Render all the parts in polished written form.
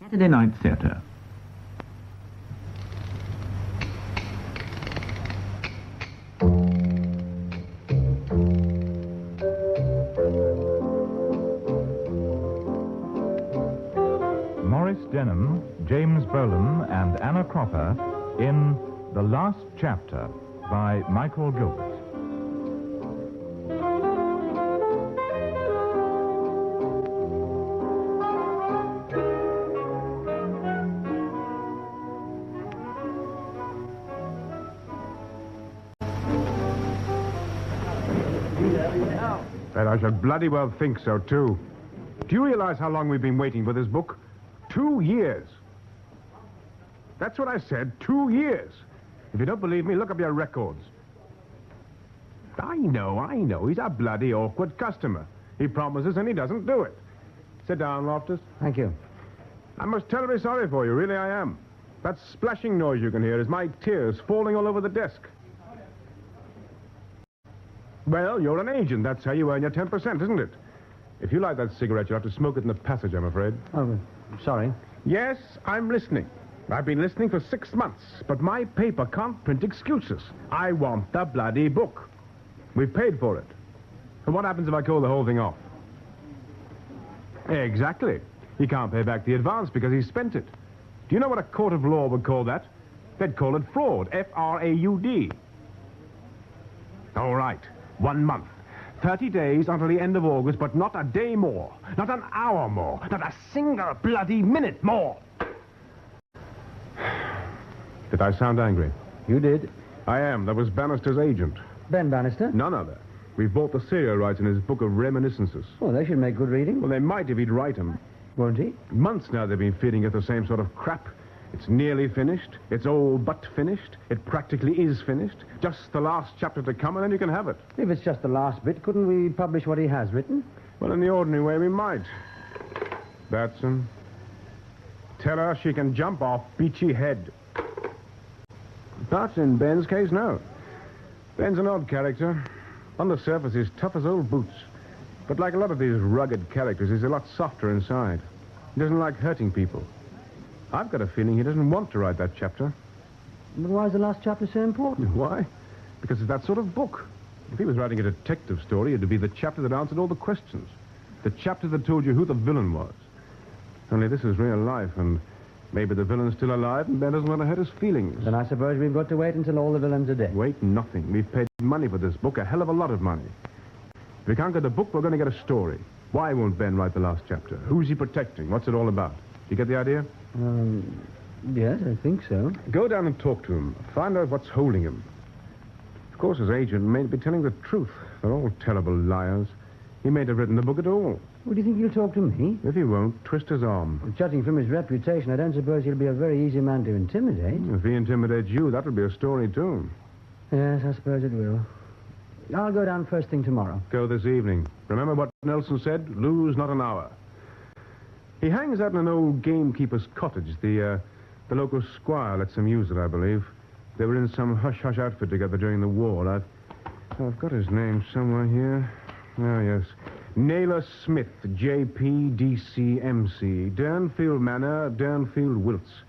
Saturday Night Theatre. Maurice Denham, James Bolam, and Anna Cropper in The Last Chapter by Michael Gilbert. And I should bloody well think so, too. Do you realize how long we've been waiting for this book? 2 years. That's what I said, 2 years. If you don't believe me, look up your records. I know. He's a bloody awkward customer. He promises and he doesn't do it. Sit down, Loftus. Thank you. I'm most terribly sorry for you, really I am. That splashing noise you can hear is my tears falling all over the desk. Well, you're an agent. That's how you earn your 10%, isn't it? If you light that cigarette, you'll have to smoke it in the passage, I'm afraid. Oh, sorry. Yes, I'm listening. I've been listening for 6 months, but my paper can't print excuses. I want the bloody book. We've paid for it. And what happens if I call the whole thing off? Exactly. He can't pay back the advance because he's spent it. Do you know what a court of law would call that? They'd call it fraud. F-R-A-U-D. All right. 1 month. 30 days until the end of August, but not a day more. Not an hour more. Not a single bloody minute more. Did I sound angry? You did. I am. That was Bannister's agent. Ben Bannister? None other. We've bought the serial rights in his book of reminiscences. Oh, they should make good reading. Well, they might if he'd write them. Won't he? Months now they've been feeding it the same sort of crap. It's nearly finished. It's all but finished. It practically is finished. Just the last chapter to come, and then you can have it. If it's just the last bit, couldn't we publish what he has written? Well, in the ordinary way, we might. Batson, tell her she can jump off Beachy Head. But in Ben's case, no. Ben's an odd character. On the surface, he's tough as old boots. But like a lot of these rugged characters, he's a lot softer inside. He doesn't like hurting people. I've got a feeling he doesn't want to write that chapter. But why is the last chapter so important? Why? Because it's that sort of book. If he was writing a detective story, it'd be the chapter that answered all the questions. The chapter that told you who the villain was. Only this is real life, and maybe the villain's still alive, and Ben doesn't want to hurt his feelings. Then I suppose we've got to wait until all the villains are dead. Wait, nothing. We've paid money for this book, a hell of a lot of money. If we can't get the book, we're going to get a story. Why won't Ben write the last chapter? Who's he protecting? What's it all about? You get the idea? Yes, I think so. Go down and talk to him. Find out what's holding him. Of course, his agent may be telling the truth. They're all terrible liars. He may have written the book at all. Well, do you think he'll talk to me? If he won't, twist his arm. Well, judging from his reputation, I don't suppose he'll be a very easy man to intimidate. If he intimidates you, that'll be a story, too. Yes, I suppose it will. I'll go down first thing tomorrow. Go this evening. Remember what Nelson said? Lose not an hour. He hangs out in an old gamekeeper's cottage. The local squire lets him use it, I believe. They were in some hush-hush outfit together during the war. I've got his name somewhere here. Oh, yes. Naylor Smith, J.P.D.C.M.C. Durnfield Manor, Durnfield Wilts.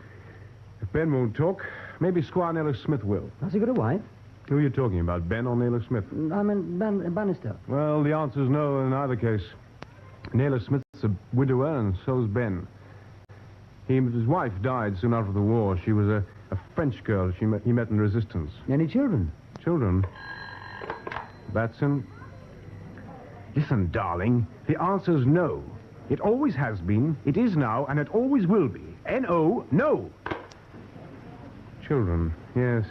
If Ben won't talk, maybe Squire Naylor Smith will. Has he got a wife? Who are you talking about, Ben or Naylor Smith? I mean, Bannister. Well, the answer's no in either case. Naylor Smith's a widower, and so's Ben. His wife died soon after the war. She was a French girl he met in the resistance. Any children? Children? Batson? Listen, darling, the answer's no. It always has been, it is now, and it always will be. N-O, no. Children, yes.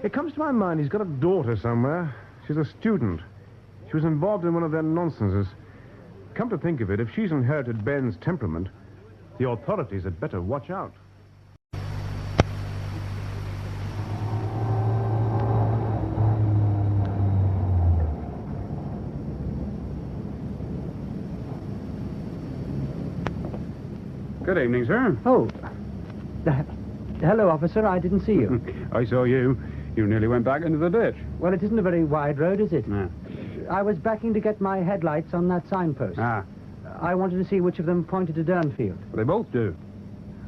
It comes to my mind he's got a daughter somewhere. She's a student. She was involved in one of their nonsenses. Come to think of it, if she's inherited Ben's temperament, the authorities had better watch out. Good evening, sir. Oh. Hello, officer. I didn't see you. I saw you. You nearly went back into the ditch. Well, it isn't a very wide road, is it? No. I was backing to get my headlights on that signpost. Ah. I wanted to see which of them pointed to Durnfield. Well, they both do.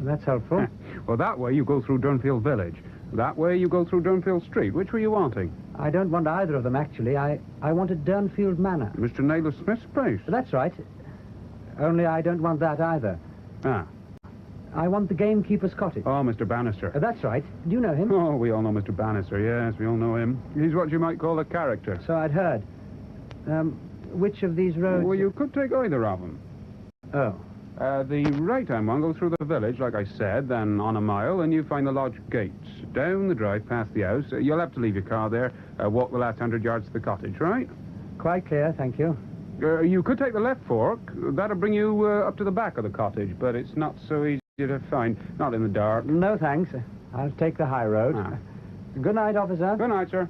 That's helpful. Well, that way you go through Durnfield Village. That way you go through Durnfield Street. Which were you wanting? I don't want either of them, actually. I wanted Durnfield Manor. Mr. Naylor Smith's place. That's right. Only I don't want that either. Ah. I want the gamekeeper's cottage. Oh, Mr. Bannister. That's right. Do you know him? Oh, we all know Mr. Bannister, yes, we all know him. He's what you might call a character. So I'd heard. Which of these roads... Well, you could take either of them. Oh. The right-hand one goes through the village, like I said, then on a mile, and you find the lodge gates. Down the drive, past the house. You'll have to leave your car there, walk the last 100 yards to the cottage, right? Quite clear, thank you. You could take the left fork. That'll bring you up to the back of the cottage, but it's not so easy to find. Not in the dark. No, thanks. I'll take the high road. Ah. Good night, officer. Good night, sir.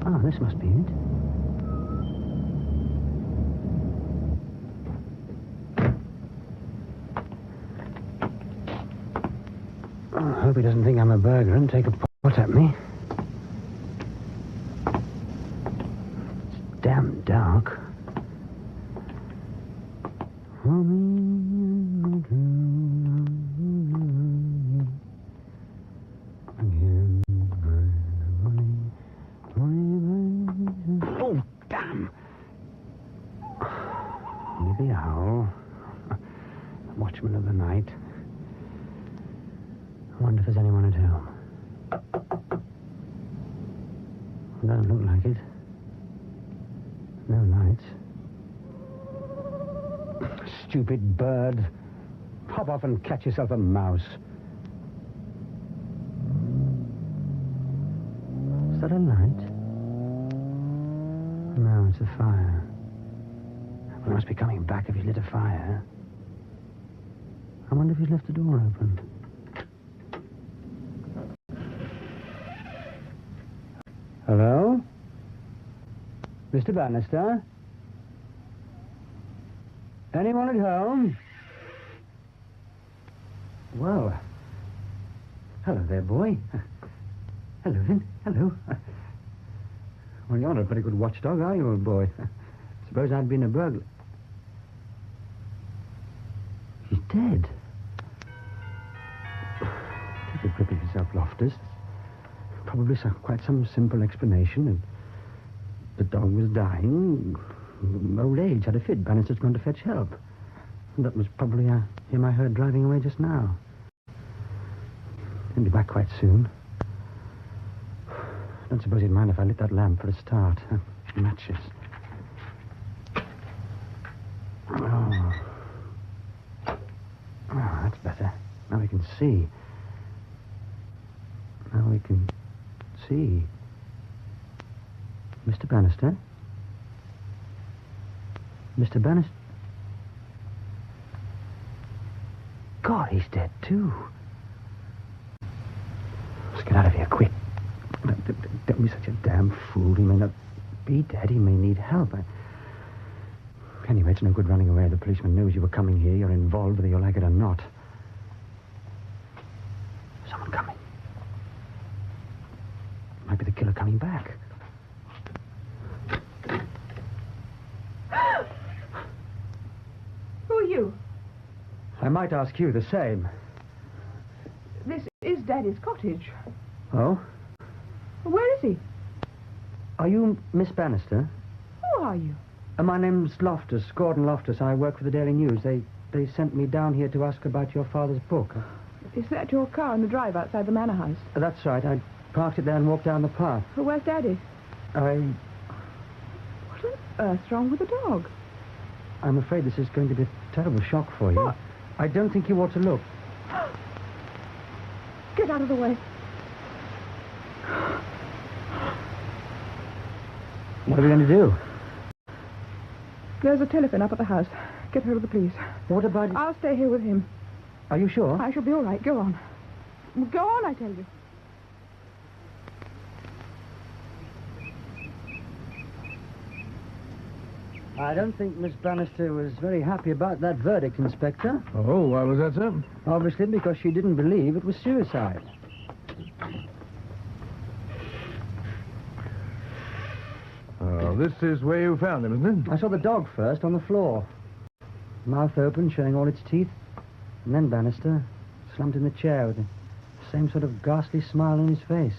Ah, this must be it. Oh, I hope he doesn't think I'm a burglar and take a pot at me. It's damn dark. Oh, damn! Only the owl. Watchman of the night. I wonder if there's anyone at home. Doesn't look like it. No lights. Stupid bird. Hop off and catch yourself a mouse. Is that a light? No, it's a fire. Well, he must be coming back if he's lit a fire. I wonder if he's left the door open. Hello? Mr. Bannister? Anyone at home? Well, hello there, boy. Hello, then. Hello. Well, you're not a pretty good watchdog, are you, old boy? Suppose I'd been a burglar. He's dead. Take a grip of yourself, Loftus. Probably quite some simple explanation. The dog was dying. Old age had a fit. Bannister's gone to fetch help. And that was probably him I heard driving away just now. He'll be back quite soon. Don't suppose he'd mind if I lit that lamp for a start. Matches. Oh, that's better. Now we can see. Now we can see. Mr. Bannister? Mr. Bannister? God, he's dead, too. Let's get out of here, quick. Don't be such a damn fool. He may not be dead. He may need help. Anyway, it's no good running away. The policeman knows you were coming here. You're involved, whether you like it or not. Someone coming. Might be the killer coming back. Who are you? I might ask you the same. This is Daddy's cottage. Oh? Where is he? Are you Miss Bannister? Who are you? My name's Loftus, Gordon Loftus. I work for the Daily News. They sent me down here to ask about your father's book. Is that your car in the drive outside the manor house? That's right. I parked it there and walked down the path. Where's Daddy? What on earth's wrong with the dog? I'm afraid this is going to be a terrible shock for you. What? I don't think you ought to look. Get out of the way. What are we going to do? There's a telephone up at the house. Get hold of the police. What about... I'll stay here with him. Are you sure? I shall be all right. Go on. Go on, I tell you. I don't think Miss Bannister was very happy about that verdict, Inspector. Oh, why was that, sir? Obviously because she didn't believe it was suicide. Oh, this is where you found him, isn't it? I saw the dog first on the floor. Mouth open, showing all its teeth. And then Bannister slumped in the chair with the same sort of ghastly smile on his face.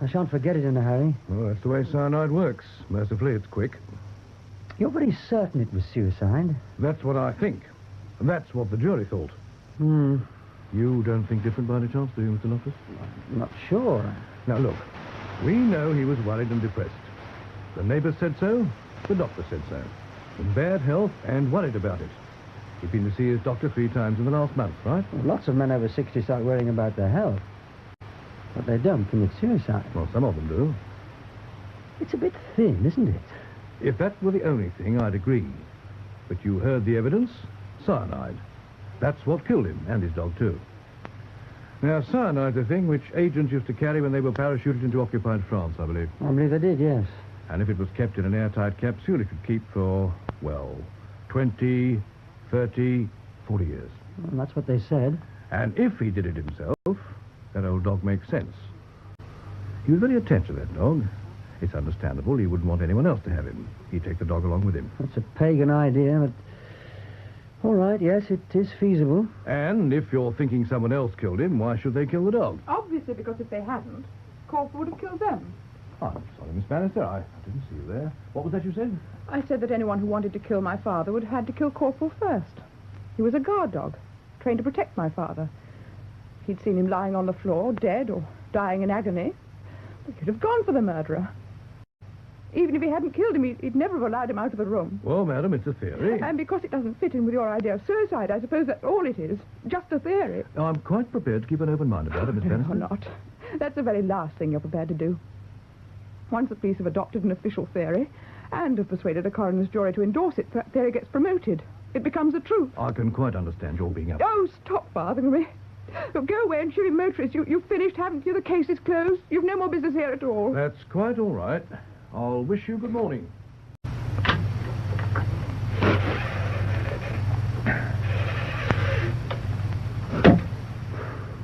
I shan't forget it in a hurry. Well, that's the way cyanide works. Mercifully, it's quick. You're very certain it was suicide? That's what I think. And that's what the jury thought. Hmm. You don't think different by any chance, do you, Mr. Loftus? Not sure. Now, look. We know he was worried and depressed. The neighbors said so. The doctor said so. In bad health and worried about it. He'd been to see his doctor 3 times in the last month, right? Well, lots of men over 60 start worrying about their health. But they don't commit suicide. Well, some of them do. It's a bit thin, isn't it? If that were the only thing, I'd agree. But you heard the evidence. Cyanide. That's what killed him, and his dog, too. Now, cyanide's a thing which agents used to carry when they were parachuted into occupied France, I believe. I believe they did, yes. And if it was kept in an airtight capsule, it could keep for, well, 20, 30, 40 years. Well, that's what they said. And if he did it himself, that old dog makes sense. He was very attached to that dog. It's understandable he wouldn't want anyone else to have him. He'd take the dog along with him. That's a pagan idea, but... All right, yes, it is feasible. And if you're thinking someone else killed him, why should they kill the dog? Obviously, because if they hadn't, Corporal would have killed them. Oh, I'm sorry, Miss Bannister. I didn't see you there. What was that you said? I said that anyone who wanted to kill my father would have had to kill Corporal first. He was a guard dog, trained to protect my father. If he'd seen him lying on the floor, dead or dying in agony, he'd have gone for the murderer. Even if he hadn't killed him, he'd never have allowed him out of the room. Well, madam, it's a theory. And because it doesn't fit in with your idea of suicide, I suppose that's all it is. Just a theory. I'm quite prepared to keep an open mind about it, Miss Bannister. No, not. That's the very last thing you're prepared to do. Once the police have adopted an official theory and have persuaded a coroner's jury to endorse it, that theory gets promoted. It becomes a truth. I can quite understand your being up. Oh, stop bothering me. Look, go away and shoot him, motorist. You've finished, haven't you? The case is closed. You've no more business here at all. That's quite all right. I'll wish you good morning.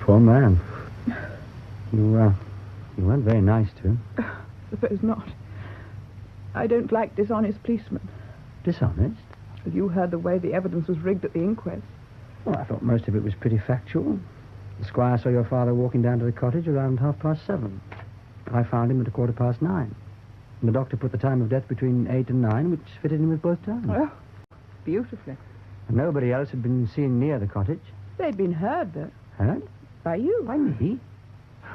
Poor man. You weren't very nice to him. Suppose not. I don't like dishonest policemen. Dishonest? Well, you heard the way the evidence was rigged at the inquest. Well, I thought most of it was pretty factual. The squire saw your father walking down to the cottage around 7:30. I found him at 9:15. And the doctor put the time of death between 8 and 9, which fitted in with both times. Oh, beautifully. And nobody else had been seen near the cottage. They'd been heard, though. Heard? By you. By me?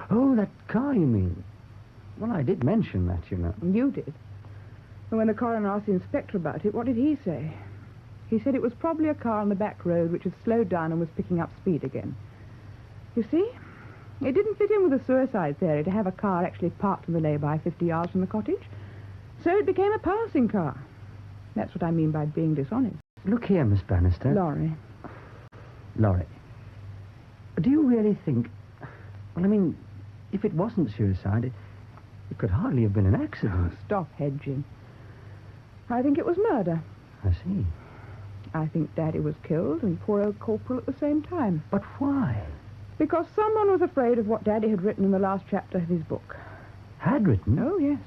Oh, that car, you mean? Well, I did mention that, you know. You did. And when the coroner asked the inspector about it, what did he say? He said it was probably a car on the back road which had slowed down and was picking up speed again. You see, it didn't fit in with the suicide theory to have a car actually parked in the lay-by 50 yards from the cottage. So it became a passing car. That's what I mean by being dishonest. Look here, Miss Bannister. Laurie. Do you really think... Well, I mean, if it wasn't suicide, it could hardly have been an accident. Stop hedging. I think it was murder. I see. I think Daddy was killed and poor old Corporal at the same time. But why? Because someone was afraid of what Daddy had written in the last chapter of his book. Had written? Oh, yes.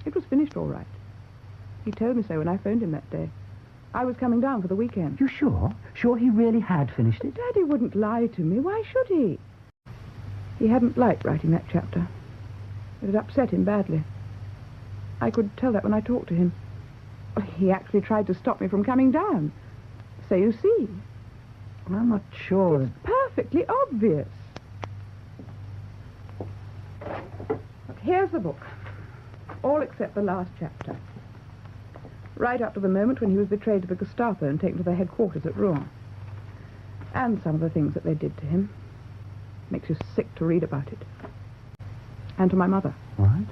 It was finished all right. He told me so when I phoned him that day. I was coming down for the weekend. You sure? Sure he really had finished it? Daddy wouldn't lie to me. Why should he? He hadn't liked writing that chapter. It had upset him badly. I could tell that when I talked to him. He actually tried to stop me from coming down. So you see. Well, I'm not sure. It's perfectly obvious. Look, here's the book. All except the last chapter. Right up to the moment when he was betrayed to the Gestapo and taken to their headquarters at Rouen. And some of the things that they did to him. Makes you sick to read about it. And to my mother. What?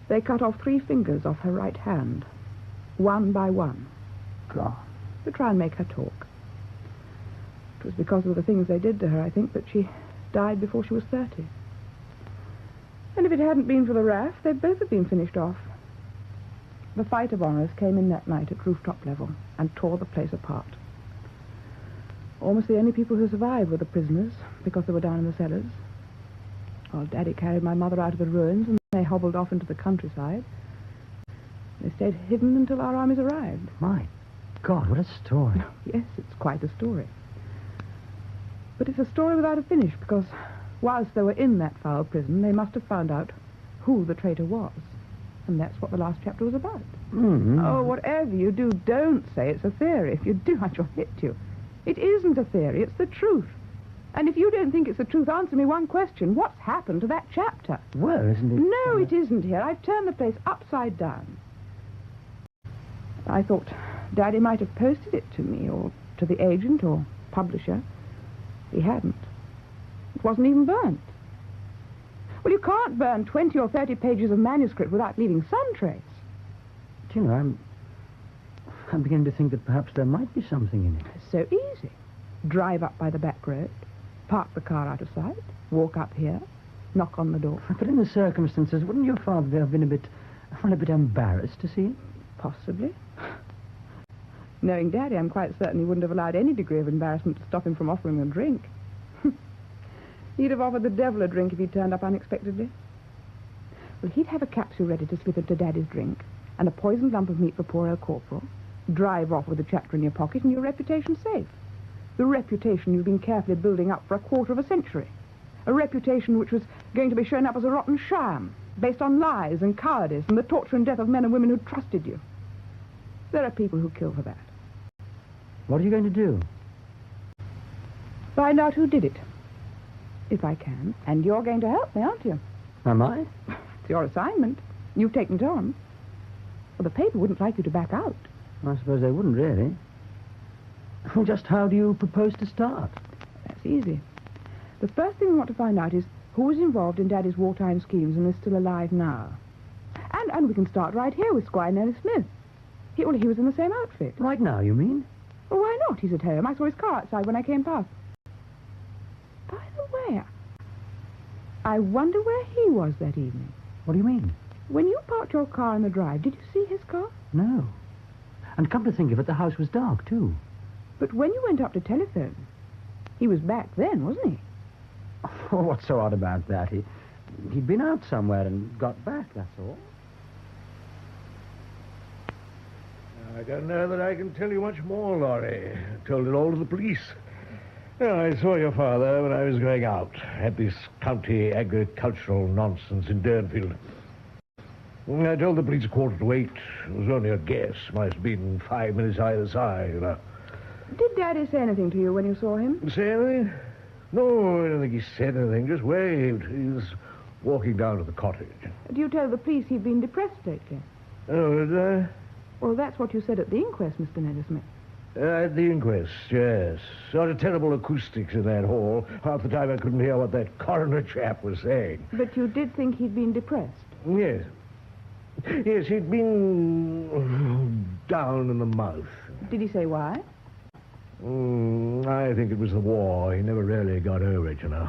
They cut off 3 fingers off her right hand. One by one. God. To try and make her talk. It was because of the things they did to her, I think, that she died before she was 30. And if it hadn't been for the RAF, they'd both have been finished off. The fight of honours came in that night at rooftop level and tore the place apart. Almost the only people who survived were the prisoners, because they were down in the cellars. Well, Daddy carried my mother out of the ruins, and they hobbled off into the countryside. They stayed hidden until our armies arrived. My God, what a story. Yes, it's quite a story. But it's a story without a finish, because whilst they were in that foul prison, they must have found out who the traitor was. And that's what the last chapter was about. Mm-hmm. Oh, whatever you do, don't say it's a theory. If you do, I shall hit you. It isn't a theory, it's the truth. And if you don't think it's the truth, answer me one question. What's happened to that chapter? Well, isn't it? No, it isn't here. I've turned the place upside down. I thought Daddy might have posted it to me, or to the agent or publisher. He hadn't. It wasn't even burnt. Well, you can't burn 20 or 30 pages of manuscript without leaving some trace. Do you know, I'm beginning to think that perhaps there might be something in it. It's so easy. Drive up by the back road, park the car out of sight, walk up here, knock on the door. But in the circumstances, wouldn't your father have been a bit embarrassed to see it? Possibly. Knowing Daddy, I'm quite certain he wouldn't have allowed any degree of embarrassment to stop him from offering a drink. He'd have offered the devil a drink if he'd turned up unexpectedly. Well, he'd have a capsule ready to slip into Daddy's drink, and a poisoned lump of meat for poor old Corporal, drive off with a chapter in your pocket, and your reputation safe. The reputation you've been carefully building up for a quarter of a century. A reputation which was going to be shown up as a rotten sham, based on lies and cowardice and the torture and death of men and women who trusted you. There are people who kill for that. What are you going to do? Find out who did it. If I can. And you're going to help me, aren't you? Am I? It's your assignment. You've taken it on. Well, the paper wouldn't like you to back out. I suppose they wouldn't, really. Well, just how do you propose to start? That's easy. The first thing we want to find out is who was involved in Daddy's wartime schemes and is still alive now. And we can start right here with Squire Nellie Smith. He was in the same outfit. Right now, you mean? Well, why not? He's at home. I saw his car outside when I came past. By the way, I wonder where he was that evening. What do you mean? When you parked your car in the drive, did you see his car? No. And come to think of it, the house was dark, too. But when you went up to telephone, he was back then, wasn't he? Oh, what's so odd about that? He'd been out somewhere and got back, that's all. I don't know that I can tell you much more, Laurie. I told it all to the police. I saw your father when I was going out at this county agricultural nonsense in Durnfield. I told the police 7:45. It was only a guess. Might have been 5 minutes either side, you know. Did Daddy say anything to you when you saw him? Say anything? No, I don't think he said anything. Just waved. He was walking down to the cottage. Do you tell the police he'd been depressed lately? Oh, did I? Well, that's what you said at the inquest, Mr. Nellie Smith. At the inquest, yes. Sort of terrible acoustics in that hall. Half the time I couldn't hear what that coroner chap was saying. But you did think he'd been depressed? Yes. Yes, he'd been down in the mouth. Did he say why? I think it was the war. He never really got over it, you know.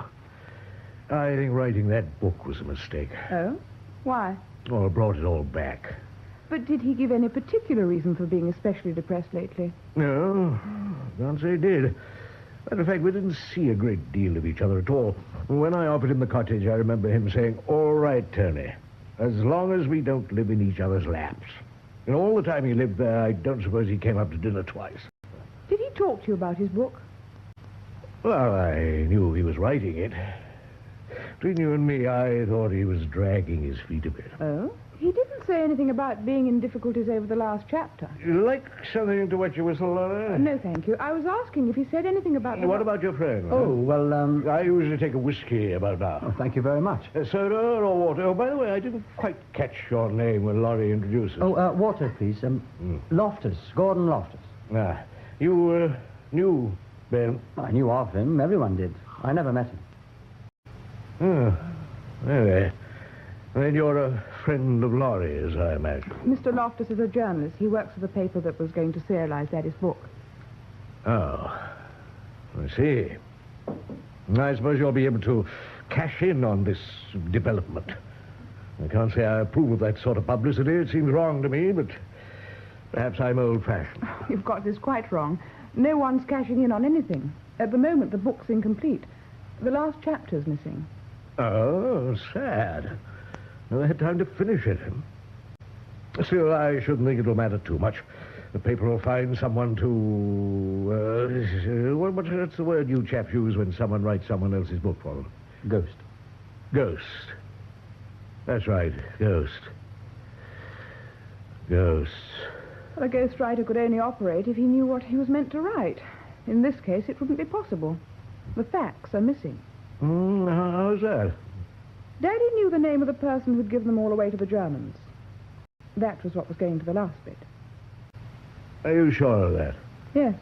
I think writing that book was a mistake. Oh? Why? Oh, it brought it all back. But did he give any particular reason for being especially depressed lately? No, can't say he did. Matter of fact, we didn't see a great deal of each other at all. When I offered him the cottage, I remember him saying, "All right, Tony, as long as we don't live in each other's laps." And all the time he lived there, I don't suppose he came up to dinner twice. Did he talk to you about his book? Well, I knew he was writing it. Between you and me, I thought he was dragging his feet a bit. Oh? He didn't say anything about being in difficulties over the last chapter. You like something to wet your whistle, Laura? No, thank you. I was asking if he said anything about... What about your friend? Oh, well, I usually take a whiskey about now. Oh, thank you very much. Soda or water? Oh, by the way, I didn't quite catch your name when Laurie introduced us. Oh, water, please. Loftus, Gordon Loftus. Ah, you knew Ben? I knew of him. Everyone did. I never met him. Oh, anyway. Then you're a friend of Laurie's, I imagine. Mr. Loftus is a journalist. He works for the paper that was going to serialize Daddy's book. Oh, I see. I suppose you'll be able to cash in on this development. I can't say I approve of that sort of publicity. It seems wrong to me, but perhaps I'm old-fashioned. You've got this quite wrong. No one's cashing in on anything. At the moment, the book's incomplete. The last chapter's missing. Oh, sad. Never had time to finish it. Still, I shouldn't think it'll matter too much. The paper will find someone to... what's the word you chaps use when someone writes someone else's book for them? Ghost. Ghost. That's right, ghost. Ghosts. Well, a ghostwriter could only operate if he knew what he was meant to write. In this case, it wouldn't be possible. The facts are missing. How's that? Daddy knew the name of the person who'd given them all away to the Germans. That was what was going to the last bit. Are you sure of that? Yes.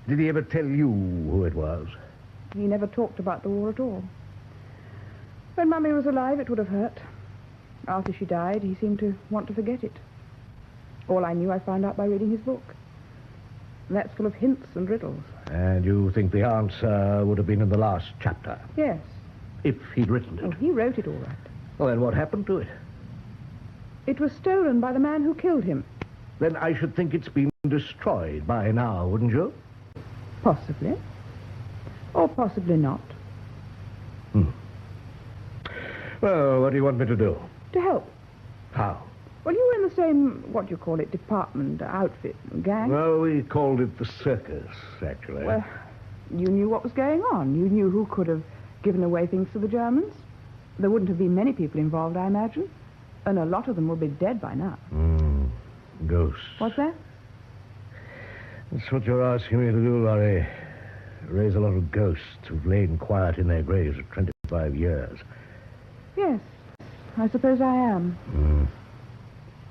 Did he ever tell you who it was? He never talked about the war at all. When Mummy was alive, it would have hurt. After she died, he seemed to want to forget it. All I knew I found out by reading his book. That's full of hints and riddles. And you think the answer would have been in the last chapter? Yes. If he'd written it? Oh, he wrote it all right. Well, then what happened to it? It was stolen by the man who killed him. Then I should think it's been destroyed by now, wouldn't you? Possibly. Or possibly not. Well, what do you want me to do? To help. How? Well, you were in the same, what do you call it, department, outfit, gang. Well, we called it the circus, actually. Well, you knew what was going on. You knew who could have given away things to the Germans. There wouldn't have been many people involved, I imagine. And a lot of them will be dead by now. Ghosts. What's that? That's what you're asking me to do, Laurie. Raise a lot of ghosts who've lain quiet in their graves for 25 years. Yes, I suppose I am.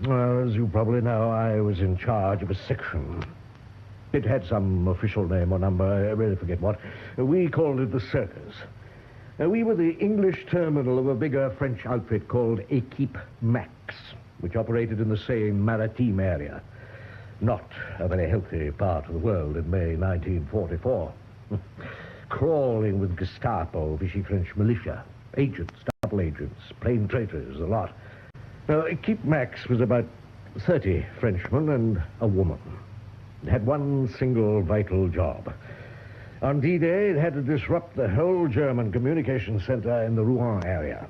Well, as you probably know, I was in charge of a section. It had some official name or number, I really forget what. We called it the circus. We were the English terminal of a bigger French outfit called Équipe Max, which operated in the same maritime area. Not a very healthy part of the world in May 1944. Crawling with Gestapo, Vichy French militia, agents, double agents, plain traitors, a lot. Now, Équipe Max was about 30 Frenchmen and a woman. It had one single vital job. On D-Day, it had to disrupt the whole German communication center in the Rouen area.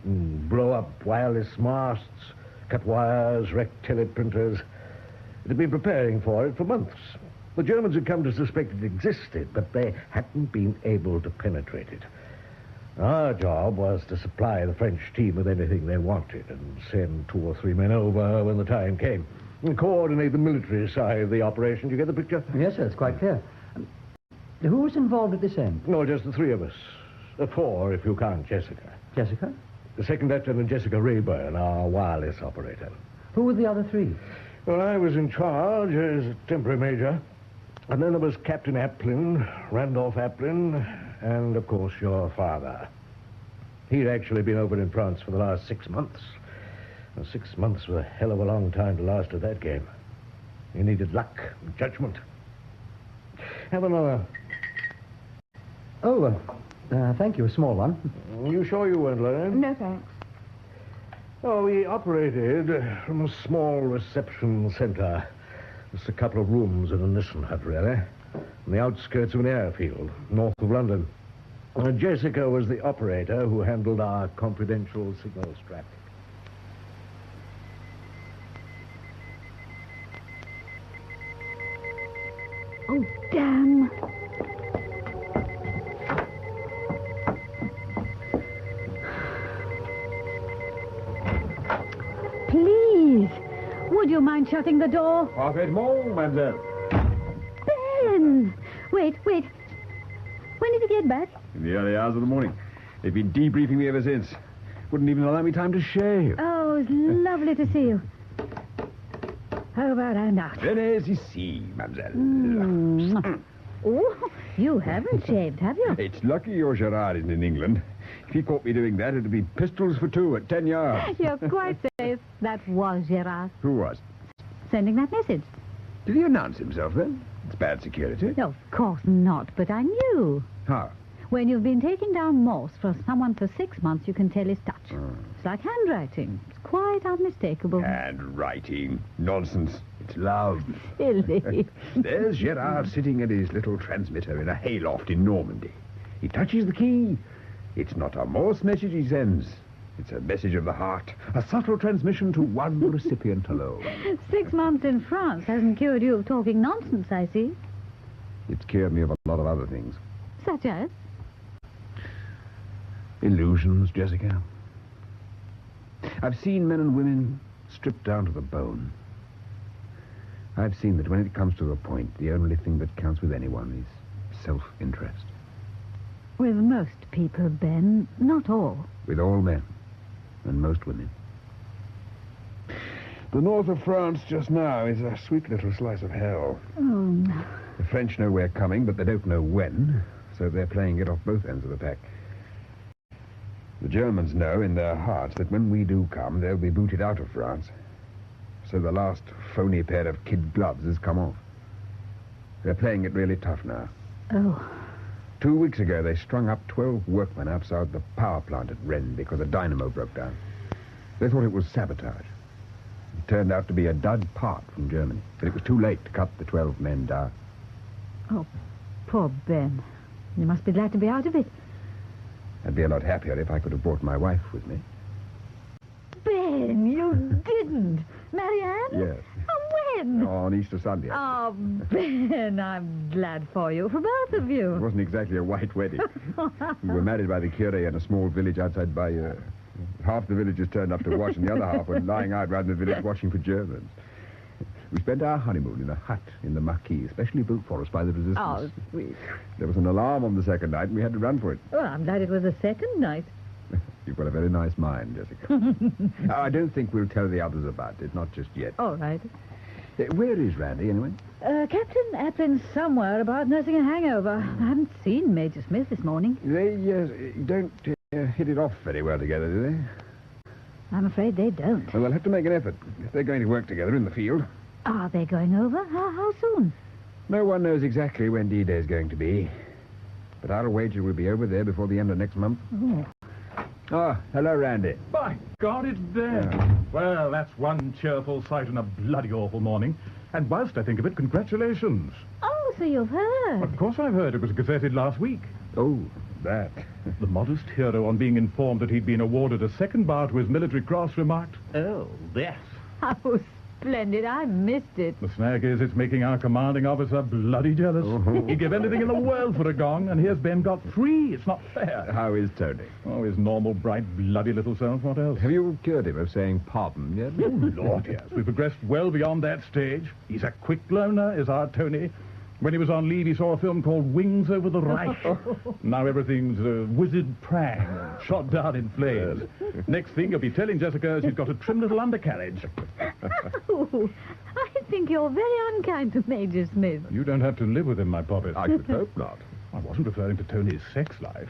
Blow up wireless masts, cut wires, wreck teleprinters. It had been preparing for it for months. The Germans had come to suspect it existed, but they hadn't been able to penetrate it. Our job was to supply the French team with anything they wanted and send 2 or 3 men over when the time came. And coordinate the military side of the operation. Do you get the picture? Yes, sir, it's quite clear. Who was involved at this end? No, just the 3 of us. 4, if you count Jessica. Jessica? The Second Lieutenant Jessica Rayburn, our wireless operator. Who were the other 3? Well, I was in charge as a temporary major. And then there was Captain Applin, Randolph Applin, and, of course, your father. He'd actually been over in France for the last 6 months. And 6 months was a hell of a long time to last at that game. You needed luck and judgment. Have another. Oh, thank you, a small one. You sure you weren't, Lorraine? No, thanks. Oh, we operated from a small reception center. Just a couple of rooms in a Nissen hut, really. On the outskirts of an airfield, north of London. Jessica was the operator who handled our confidential signals traffic. Oh, damn. Please, would you mind shutting the door? Parfaitement, mademoiselle. Ben! Wait. When did you get back? In the early hours of the morning. They've been debriefing me ever since. Wouldn't even allow me time to shave. Oh, it's lovely to see you. How about I'm not? Venez ici, mademoiselle. Oh, you haven't shaved, have you? It's lucky your Gerard isn't in England. If he caught me doing that, it'd be pistols for 2 at 10 yards. You're quite safe. That was Gerard Who was? sending that message. Did he announce himself then? It's bad security. No, of course not, but I knew. How? When you've been taking down moss for someone for 6 months, you can tell his touch. It's like handwriting. It's quite unmistakable. Handwriting. Nonsense. It's love. Silly. There's Gerard sitting at his little transmitter in a hayloft in Normandy. He touches the key. It's not a Morse message he sends. It's a message of the heart. A subtle transmission to one recipient alone. 6 months in France hasn't cured you of talking nonsense, I see. It's cured me of a lot of other things. Such as? Illusions, Jessica. I've seen men and women stripped down to the bone. I've seen that when it comes to a point, the only thing that counts with anyone is self-interest. With most people, Ben, not all. With all men and most women. The north of France just now is a sweet little slice of hell. Oh, no. The French know we're coming, but they don't know when, so they're playing it off both ends of the pack. The Germans know in their hearts that when we do come, they'll be booted out of France. So the last phony pair of kid gloves has come off. They're playing it really tough now. Oh. 2 weeks ago, they strung up 12 workmen outside the power plant at Rennes because a dynamo broke down. They thought it was sabotage. It turned out to be a dud part from Germany, but it was too late to cut the 12 men down. Oh, poor Ben. You must be glad to be out of it. I'd be a lot happier if I could have brought my wife with me. Ben, you didn't. Marianne? Yes. Oh, when? On Easter Sunday. Oh, Ben, I'm glad for you, for both of It you. wasn't exactly a white wedding. We were married by the curé in a small village outside Bayeux. Half the villagers turned up to watch, and the other half were lying out around the village watching for Germans. We spent our honeymoon in a hut in the Marquis, specially built for us by the resistance. Oh, sweet. There was an alarm on the second night, and we had to run for it. Well, I'm glad it was the second night. You've got a very nice mind, Jessica. I don't think we'll tell the others about it, not just yet. All right. Where is Randy, anyway? Captain Atlin's somewhere about nursing a hangover. I haven't seen Major Smith this morning. They don't hit it off very well together, do they? I'm afraid they don't. Well, they'll have to make an effort if they're going to work together in the field. Are they going over? How soon? No one knows exactly when D-Day is going to be. But I'll wager we'll be over there before the end of next month. Oh. Oh, hello, Randy. By God, it's Ben. Yeah. Well, that's one cheerful sight on a bloody awful morning. And whilst I think of it, congratulations. Oh, so you've heard. Of course I've heard. It was gazetted last week. Oh, that. The modest hero, on being informed that he'd been awarded a second bar to his military cross, remarked, "Oh, yes." How splendid. I missed it. The snag is it's making our commanding officer bloody jealous. He'd give anything in the world for a gong, and here's Ben got 3. It's not fair. How is Tony? Oh, his normal, bright, bloody little self. What else? Have you cured him of saying pardon yet? Oh, Lord, yes. We've progressed well beyond that stage. He's a quick learner, is our Tony. When he was on leave, he saw a film called Wings Over the Reich. Now everything's wizard prang, shot down in flames. Next thing, you'll be telling Jessica she's got a trim little undercarriage. Oh, I think you're very unkind to Major Smith. You don't have to live with him, my poppet. I should hope not. I wasn't referring to Tony's sex life.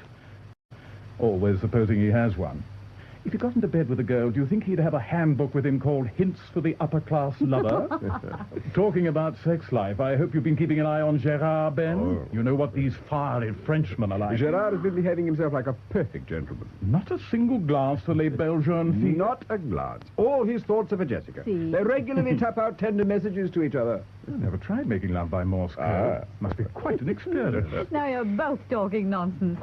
Always supposing he has one. If he got into bed with a girl, do you think he'd have a handbook with him called Hints for the Upper-Class Lover? Talking about sex life, I hope you've been keeping an eye on Gerard, Ben. Oh. You know what these fiery Frenchmen are like. Gerard has been behaving himself like a perfect gentleman. Not a single glance for les belles jeunes filles. Not a glance. All his thoughts are for Jessica. See. They regularly tap out tender messages to each other. I've never tried making love by Morse code. Must be quite an experience. Now you're both talking nonsense.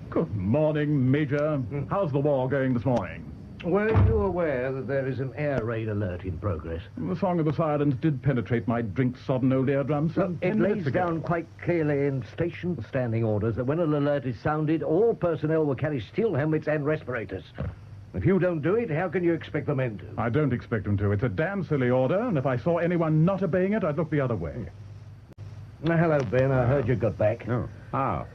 Good morning, Major. How's the war going this morning? Were you aware that there is an air raid alert in progress? The song of the sirens did penetrate my drink-sodden old eardrums. Look, it lays down quite clearly in station standing orders that when an alert is sounded, all personnel will carry steel helmets and respirators. If you don't do it, how can you expect the men to? I don't expect them to. It's a damn silly order, and if I saw anyone not obeying it, I'd look the other way. Now, hello, Ben. I heard you got back. Oh, how?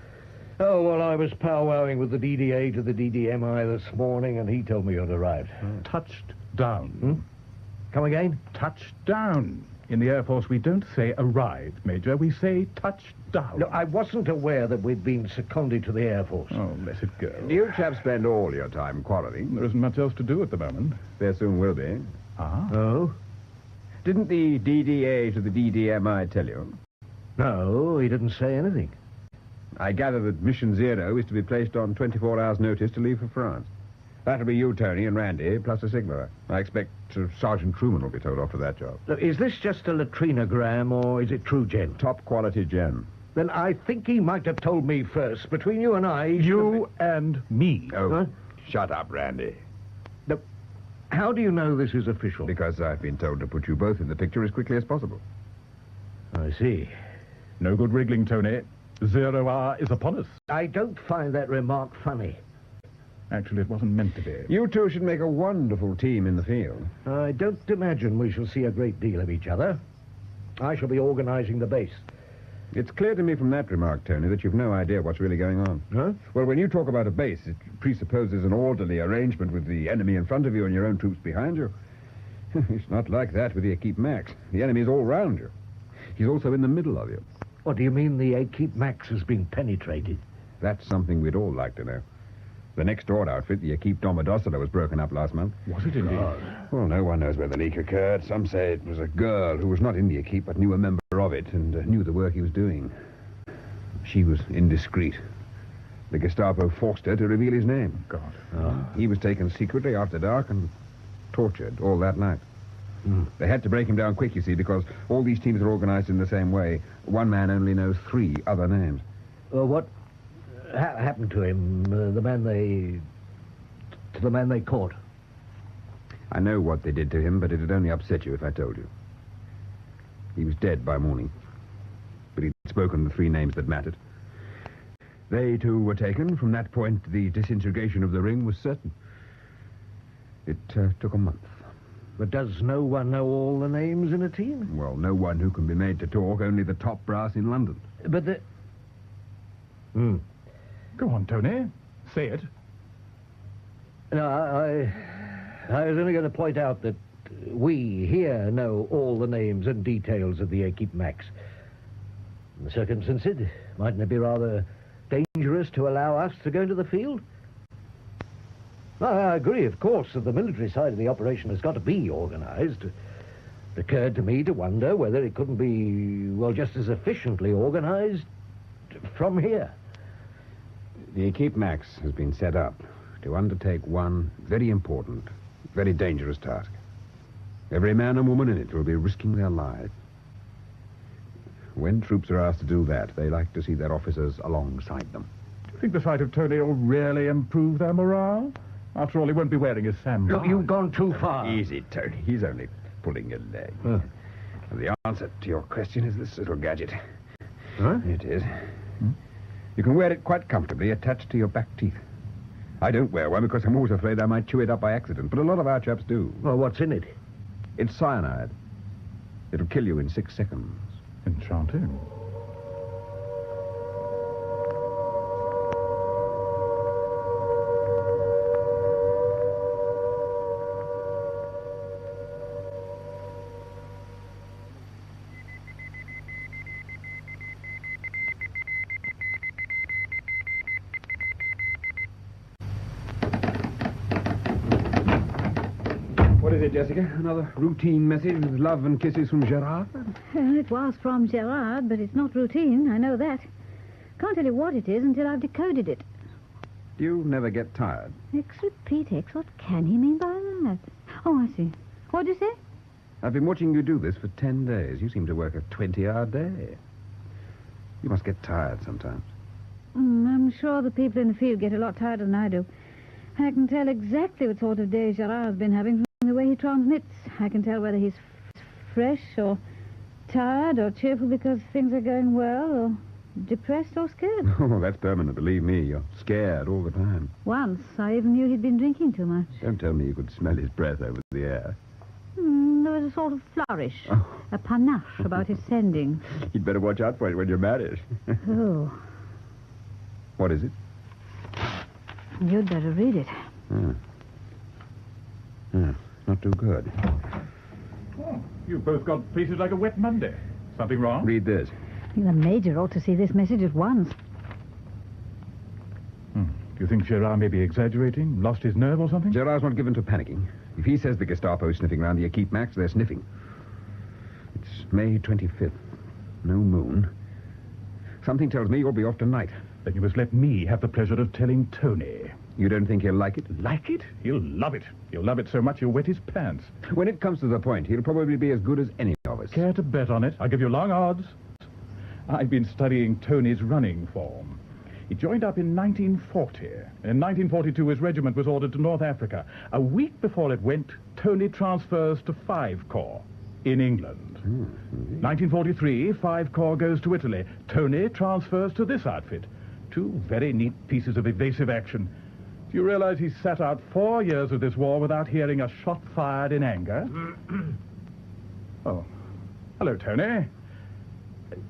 Oh, well, I was powwowing with the DDA to the DDMI this morning, and he told me you'd arrived. Touched down. Come again? Touched down. In the Air Force, we don't say arrived, Major. We say touched down. No, I wasn't aware that we'd been seconded to the Air Force. Oh, let it go. Do you chaps spend all your time quarreling? There isn't much else to do at the moment. There soon will be. Ah? Oh? Didn't the DDA to the DDMI tell you? No, he didn't say anything. I gather that Mission Zero is to be placed on 24 hours' notice to leave for France. That'll be you, Tony, and Randy, plus a signaller. I expect Sergeant Truman will be told off for that job. Look, is this just a latrinogram, or is it true gen? Top quality gen. Then I think he might have told me first. Between you and I... You and me. Oh, Huh? shut up, Randy. Look, how do you know this is official? Because I've been told to put you both in the picture as quickly as possible. I see. No good wriggling, Tony. 0 hour is upon us. I don't find that remark funny. Actually, it wasn't meant to be. You two should make a wonderful team in the field. I don't imagine we shall see a great deal of each other. I shall be organizing the base. It's clear to me from that remark, Tony, that you've no idea what's really going on. Huh? Well, when you talk about a base, it presupposes an orderly arrangement with the enemy in front of you and your own troops behind you. It's not like that with the Equipe Max. The enemy's all round you. He's also in the middle of you. What do you mean the Equipe Max has been penetrated? That's something we'd all like to know. The next door outfit, the Equipe Domodossola, was broken up last month. Was it indeed? Well, no one knows where the leak occurred. Some say it was a girl who was not in the Equipe but knew a member of it and knew the work he was doing. She was indiscreet. The Gestapo forced her to reveal his name. God. He was taken secretly after dark and tortured all that night. They had to break him down quick, you see, because all these teams are organized in the same way. One man only knows 3 other names. What happened to him? The man they caught? I know what they did to him, but it'd only upset you if I told you. He was dead by morning. But he'd spoken the 3 names that mattered. They, too, were taken. From that point, the disintegration of the ring was certain. It took a month. But does no one know all the names in a team? Well, no one who can be made to talk, only the top brass in London. But the... Go on, Tony. Say it. No, I was only going to point out that we here know all the names and details of the Equipe Max. In the circumstances, mightn't it be rather dangerous to allow us to go into the field? I agree, of course, that the military side of the operation has got to be organized. It occurred to me to wonder whether it couldn't be, well, just as efficiently organized from here. The Equipe Max has been set up to undertake one very important, very dangerous task. Every man and woman in it will be risking their lives. When troops are asked to do that, they like to see their officers alongside them. Do you think the sight of Tony will really improve their morale? After all, he won't be wearing his sandals. Look, you've gone too far. Easy, Tony. He's only pulling your leg. And the answer to your question is this little gadget. Huh? It is. You can wear it quite comfortably attached to your back teeth. I don't wear one because I'm always afraid I might chew it up by accident, but a lot of our chaps do. Well, what's in it? It's cyanide. It'll kill you in 6 seconds. Enchanting. What is it, Jessica? Another routine message with love and kisses from Gerard? It was from Gerard, but it's not routine. I know that. Can't tell you what it is until I've decoded it. Do you never get tired? X repeat X. What can he mean by that? Oh, I see. What'd you say? I've been watching you do this for 10 days. You seem to work a 20-hour day. You must get tired sometimes. I'm sure the people in the field get a lot tighter than I do. I can tell exactly what sort of day Gerard's been having from the way he transmits. I can tell whether he's fresh or tired or cheerful because things are going well or depressed or scared. Oh, that's permanent, believe me. You're scared all the time. Once, I even knew he'd been drinking too much. Don't tell me you could smell his breath over the air. There was a sort of flourish, a panache about his sending. You'd better watch out for it when you're married. Oh, What is it? you'd better read it. Not too good. Oh, you've both got faces like a wet Monday. Something wrong? Read this. The Major ought to see this message at once. Do you think Gerard may be exaggerating? Lost his nerve or something? Gerard's not given to panicking. If he says the Gestapo is sniffing around the Equipe Max, they're sniffing. It's May 25th. No moon. Something tells me you'll be off tonight. Then you must let me have the pleasure of telling Tony. You don't think he'll like it? Like it? He'll love it. He'll love it so much he'll wet his pants. When it comes to the point, he'll probably be as good as any of us. Care to bet on it? I'll give you long odds. I've been studying Tony's running form. He joined up in 1940. In 1942, his regiment was ordered to North Africa. A week before it went, Tony transfers to 5 Corps in England. 1943, 5 Corps goes to Italy. Tony transfers to this outfit. 2 very neat pieces of evasive action. Do you realize he sat out 4 years of this war without hearing a shot fired in anger? Oh. Hello, Tony.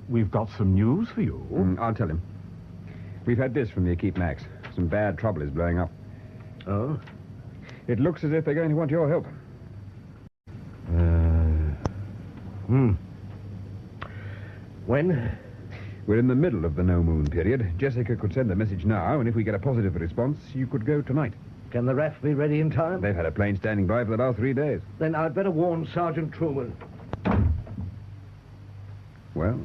We've got some news for you. I'll tell him. We've had this from the Keep Max. Some bad trouble is blowing up. Oh? It looks as if they're going to want your help. When? We're in the middle of the no-moon period. Jessica could send a message now, and if we get a positive response, you could go tonight. Can the RAF be ready in time? They've had a plane standing by for the last 3 days. Then I'd better warn Sergeant Truman. Well,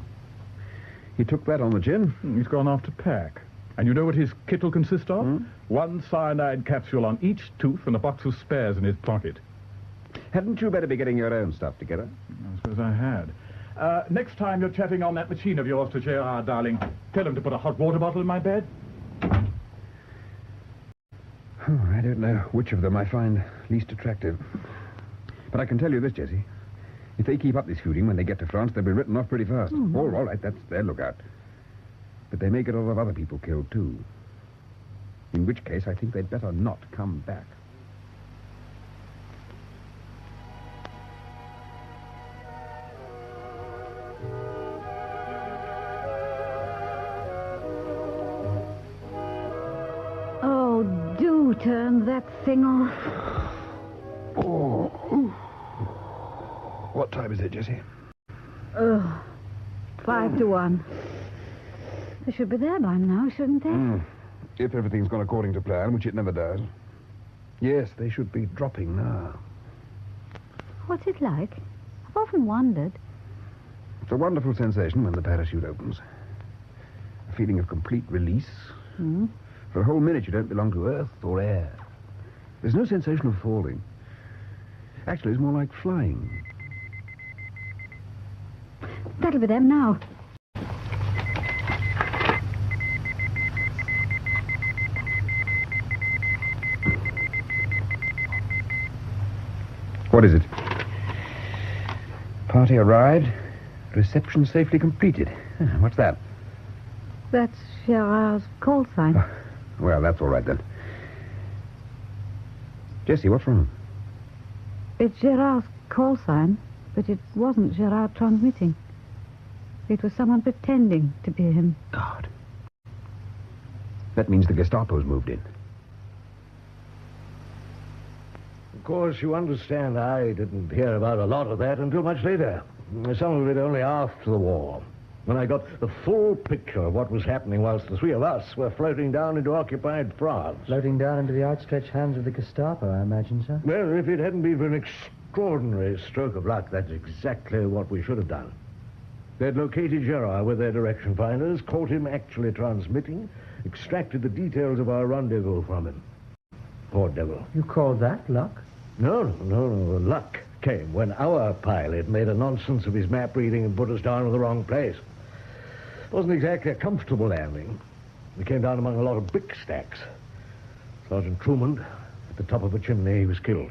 he took that on the chin. He's gone off to pack. And you know what his kit will consist of? 1 cyanide capsule on each tooth and a box of spares in his pocket. Hadn't you better be getting your own stuff together? I suppose I had. Next time you're chatting on that machine of yours to Gerard, darling, tell him to put a hot water bottle in my bed. I don't know which of them I find least attractive. But I can tell you this, Jessie. If they keep up this feuding, when they get to France, they'll be written off pretty fast. All right, that's their lookout. But they may get a lot of other people killed, too. In which case, I think they'd better not come back. Oh, do turn that thing off. Oh. What time is it, Jessie? 5 to 1. They should be there by now, shouldn't they? If everything's gone according to plan, which it never does. Yes, they should be dropping now. What's it like? I've often wondered. It's a wonderful sensation when the parachute opens. A feeling of complete release. For a whole minute you don't belong to earth or air. There's no sensation of falling. Actually, it's more like flying. That'll be them now. What is it? Party arrived. Reception safely completed. What's that? That's Gerard's call sign. Well, that's all right, then. Jessie, what's wrong? It's Gerard's call sign, but it wasn't Gerard transmitting. It was someone pretending to be him. God. That means the Gestapo's moved in. Of course, you understand I didn't hear about a lot of that until much later. Some of it only after the war. When I got the full picture of what was happening whilst the 3 of us were floating down into occupied France. Floating down into the outstretched hands of the Gestapo, I imagine, sir. Well, if it hadn't been for an extraordinary stroke of luck, that's exactly what we should have done. They'd located Gerard with their direction finders, caught him actually transmitting, extracted the details of our rendezvous from him. Poor devil. You call that luck? No. Luck came when our pilot made a nonsense of his map reading and put us down in the wrong place. It wasn't exactly a comfortable landing. We came down among a lot of brick stacks. Sergeant Truman, at the top of a chimney, he was killed.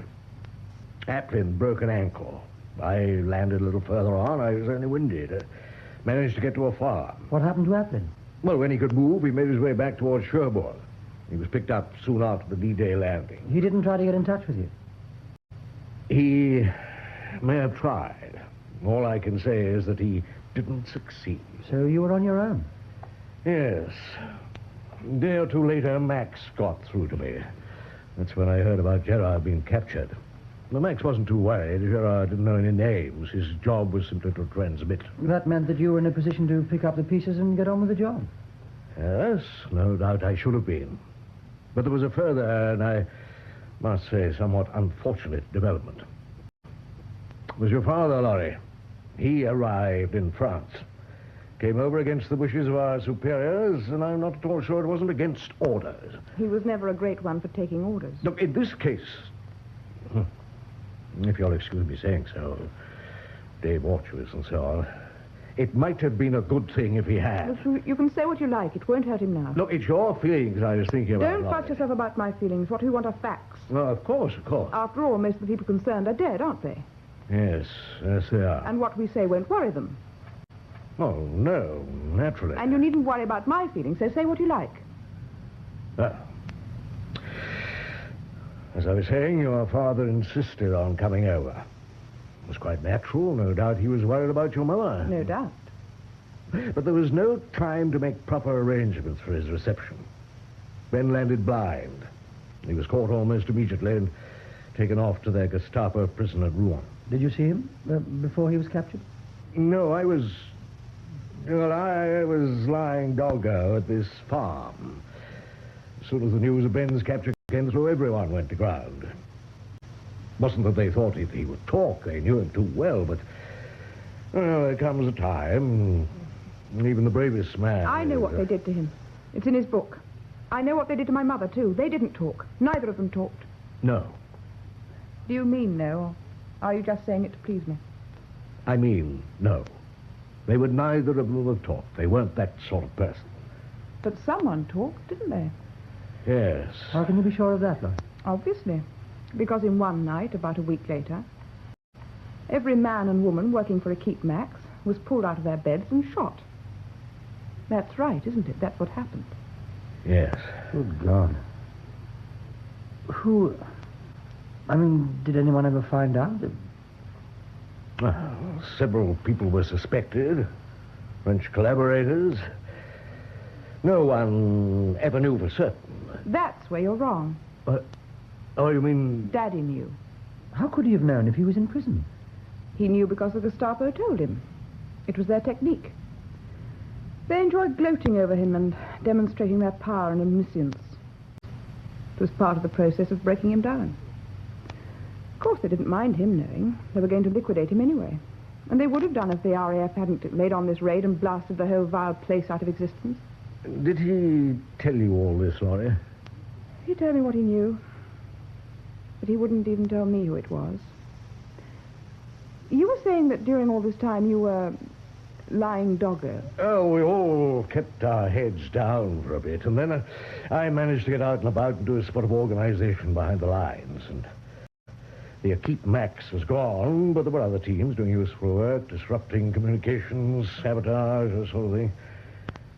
Aplin broke an ankle. I landed a little further on. I was only winded. Managed to get to a farm. What happened to Aplin? Well, when he could move, he made his way back towards Cherbourg. He was picked up soon after the D-Day landing. He didn't try to get in touch with you? He may have tried. All I can say is that he didn't succeed. So you were on your own? Yes. A day or two later, Max got through to me. That's when I heard about Gerard being captured. Well, Max wasn't too worried. Gerard didn't know any names. His job was simply to transmit. That meant that you were in a position to pick up the pieces and get on with the job? Yes, no doubt I should have been. But there was a further, and I must say, somewhat unfortunate development. It was your father, Laurie. He arrived in France. Came over against the wishes of our superiors, and I'm not at all sure it wasn't against orders. He was never a great one for taking orders. Look, in this case, if you'll excuse me saying so, debaucherous and so on, it might have been a good thing if he had. Look, you can say what you like. It won't hurt him now. Look, it's your feelings I was thinking about. Don't Laurie. fuss yourself about my feelings. What we want are facts. No, of course, of course. After all, most of the people concerned are dead, aren't they? Yes, yes, they are. And what we say won't worry them. Oh, no, naturally. And you needn't worry about my feelings, so say what you like. Well, as I was saying, your father insisted on coming over. It was quite natural. No doubt he was worried about your mother. No doubt. But there was no time to make proper arrangements for his reception. Ben landed blind. He was caught almost immediately and taken off to their Gestapo prison at Rouen. Did you see him before he was captured? No, I was lying doggo at this farm. As soon as the news of Ben's capture came through, everyone went to ground. Wasn't that they thought he would talk. They knew him too well, but... Well, there comes a time, even the bravest man... I know what they did to him. It's in his book. I know what they did to my mother, too. They didn't talk. Neither of them talked. No. Do you mean no, or are you just saying it to please me? I mean, no. They would neither of them have talked. They weren't that sort of person. But someone talked, didn't they? Yes. How can you be sure of that, Lloyd? Obviously. Because in one night, about a week later, every man and woman working for a keep max was pulled out of their beds and shot. That's right, isn't it? That's what happened. Yes. Good God. Did anyone ever find out? Well, several people were suspected. French collaborators. No one ever knew for certain. That's where you're wrong. Oh, you mean... Daddy knew. How could he have known if he was in prison? He knew because the Gestapo told him. It was their technique. They enjoyed gloating over him and demonstrating their power and omniscience. It was part of the process of breaking him down. Of course, they didn't mind him knowing. They were going to liquidate him anyway. And they would have done if the RAF hadn't laid on this raid and blasted the whole vile place out of existence. Did he tell you all this, Laurie? He told me what he knew. But he wouldn't even tell me who it was. You were saying that during all this time you were lying doggo. Oh, we all kept our heads down for a bit, and then I managed to get out and about and do a sort of organization behind the lines, and the Keep Max was gone, but there were other teams doing useful work, disrupting communications, sabotage, that sort of thing.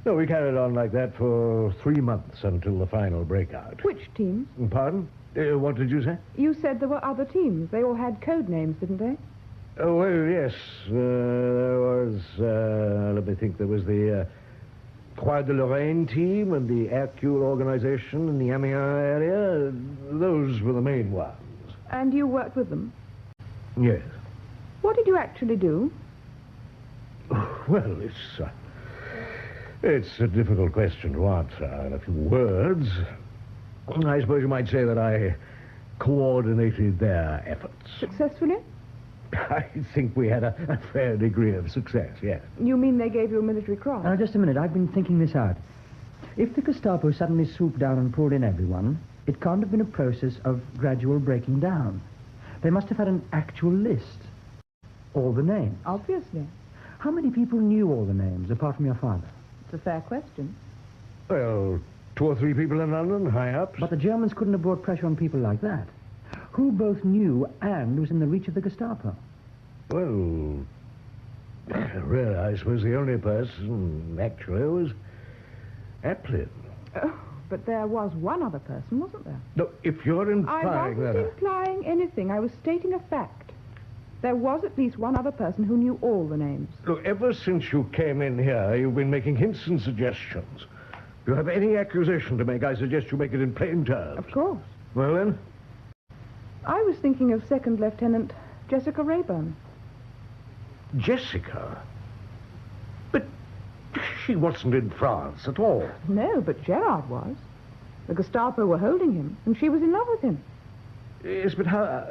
No, we carried on like that for 3 months until the final breakout. Which teams? Pardon? What did you say? You said there were other teams. They all had code names, didn't they? Oh, well, yes. There was, let me think, there was the Croix de Lorraine team and the Hercule organization in the Amiens area. Those were the main ones. And you worked with them? Yes. What did you actually do? Well, it's a difficult question to answer in a few words. I suppose you might say that I coordinated their efforts. Successfully? I think we had a fair degree of success, yes. You mean they gave you a military cross? Now, just a minute. I've been thinking this out. If the Gestapo suddenly swooped down and pulled in everyone, it can't have been a process of gradual breaking down. They must have had an actual list. All the names. Obviously. How many people knew all the names, apart from your father? It's a fair question. Well, 2 or 3 people in London, high-ups. But the Germans couldn't have brought pressure on people like that. Who both knew and was in the reach of the Gestapo? Well, really, I suppose the only person, actually, was Applin. Oh, but there was one other person, wasn't there? No, if you're implying I wasn't that... implying anything. I was stating a fact. There was at least one other person who knew all the names. Look, ever since you came in here, you've been making hints and suggestions. If you have any accusation to make, I suggest you make it in plain terms. Of course. Well, then? I was thinking of Second Lieutenant Jessica Rayburn. Jessica? But she wasn't in France at all. No, but Gerard was. The Gestapo were holding him, and she was in love with him. Yes, but how...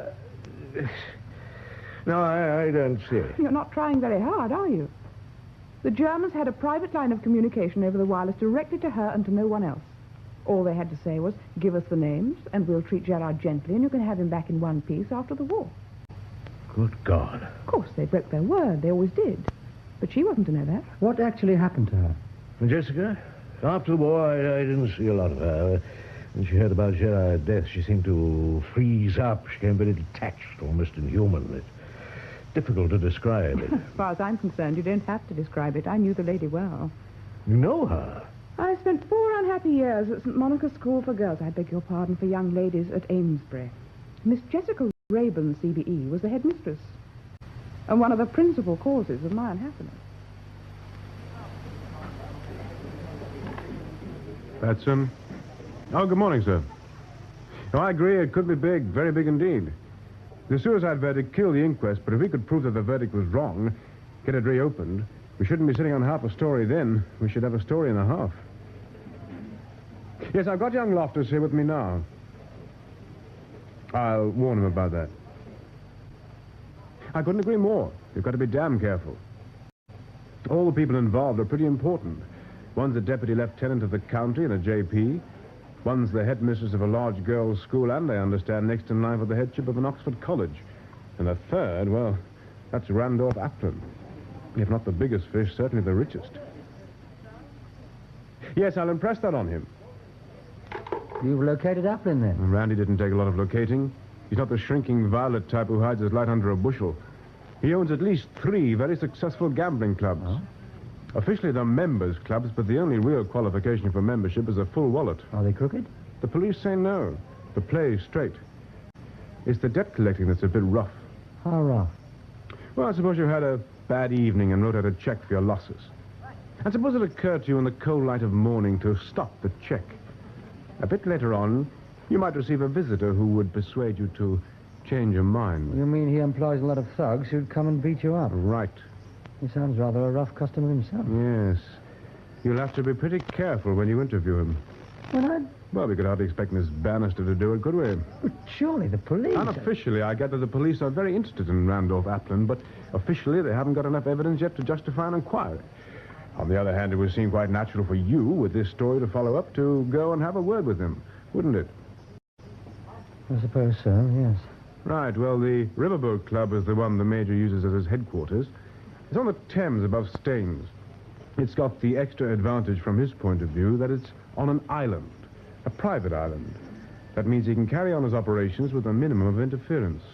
No, I don't see it. You're not trying very hard, are you? The Germans had a private line of communication over the wireless directly to her and to no one else. All they had to say was, give us the names, and we'll treat Gerard gently, and you can have him back in one piece after the war. Good God. Of course, they broke their word. They always did. But she wasn't to know that. What actually happened to her? Jessica, after the war, I didn't see a lot of her. When she heard about Gerard's death, she seemed to freeze up. She became very detached, almost inhuman. It's difficult to describe it. As far as I'm concerned, you don't have to describe it. I knew the lady well. You know her? I spent 4 unhappy years at St. Monica's School for Girls, I beg your pardon, for young ladies at Amesbury. Miss Jessica Rayburn, CBE, was the headmistress, and one of the principal causes of my unhappiness. That's, Oh, good morning, sir. Oh, I agree, it could be big, very big indeed. The suicide verdict killed the inquest, but if we could prove that the verdict was wrong, get it reopened, we shouldn't be sitting on half a story then. We should have a story and a half. Yes, I've got young Loftus here with me now. I'll warn him about that. I couldn't agree more. You've got to be damn careful. All the people involved are pretty important. One's a deputy lieutenant of the county and a JP. One's the headmistress of a large girls' school and, I understand, next in line for the headship of an Oxford college. And the third, well, that's Randolph Applin. If not the biggest fish, certainly the richest. Yes, I'll impress that on him. You've located Applin, then? Randy didn't take a lot of locating. He's not the shrinking violet type who hides his light under a bushel. He owns at least 3 very successful gambling clubs. Oh? Officially, they're members' clubs, but the only real qualification for membership is a full wallet. Are they crooked? The police say no. The play's straight. It's the debt collecting that's a bit rough. How rough? Well, I suppose you had a bad evening and wrote out a check for your losses. And suppose it occurred to you in the cold light of morning to stop the check. A bit later on, you might receive a visitor who would persuade you to change your mind. You mean he employs a lot of thugs who'd come and beat you up? Right. He sounds rather a rough customer himself. Yes. You'll have to be pretty careful when you interview him. Well, we could hardly expect Miss Bannister to do it, could we? But surely the police... Unofficially, I gather the police are very interested in Randolph Applin, but officially they haven't got enough evidence yet to justify an inquiry. On the other hand, it would seem quite natural for you, with this story to follow up, to go and have a word with him, wouldn't it? I suppose so, yes. Right, well, the Riverboat Club is the one the Major uses as his headquarters. It's on the Thames above Staines. It's got the extra advantage from his point of view that it's on an island, a private island. That means he can carry on his operations with a minimum of interference.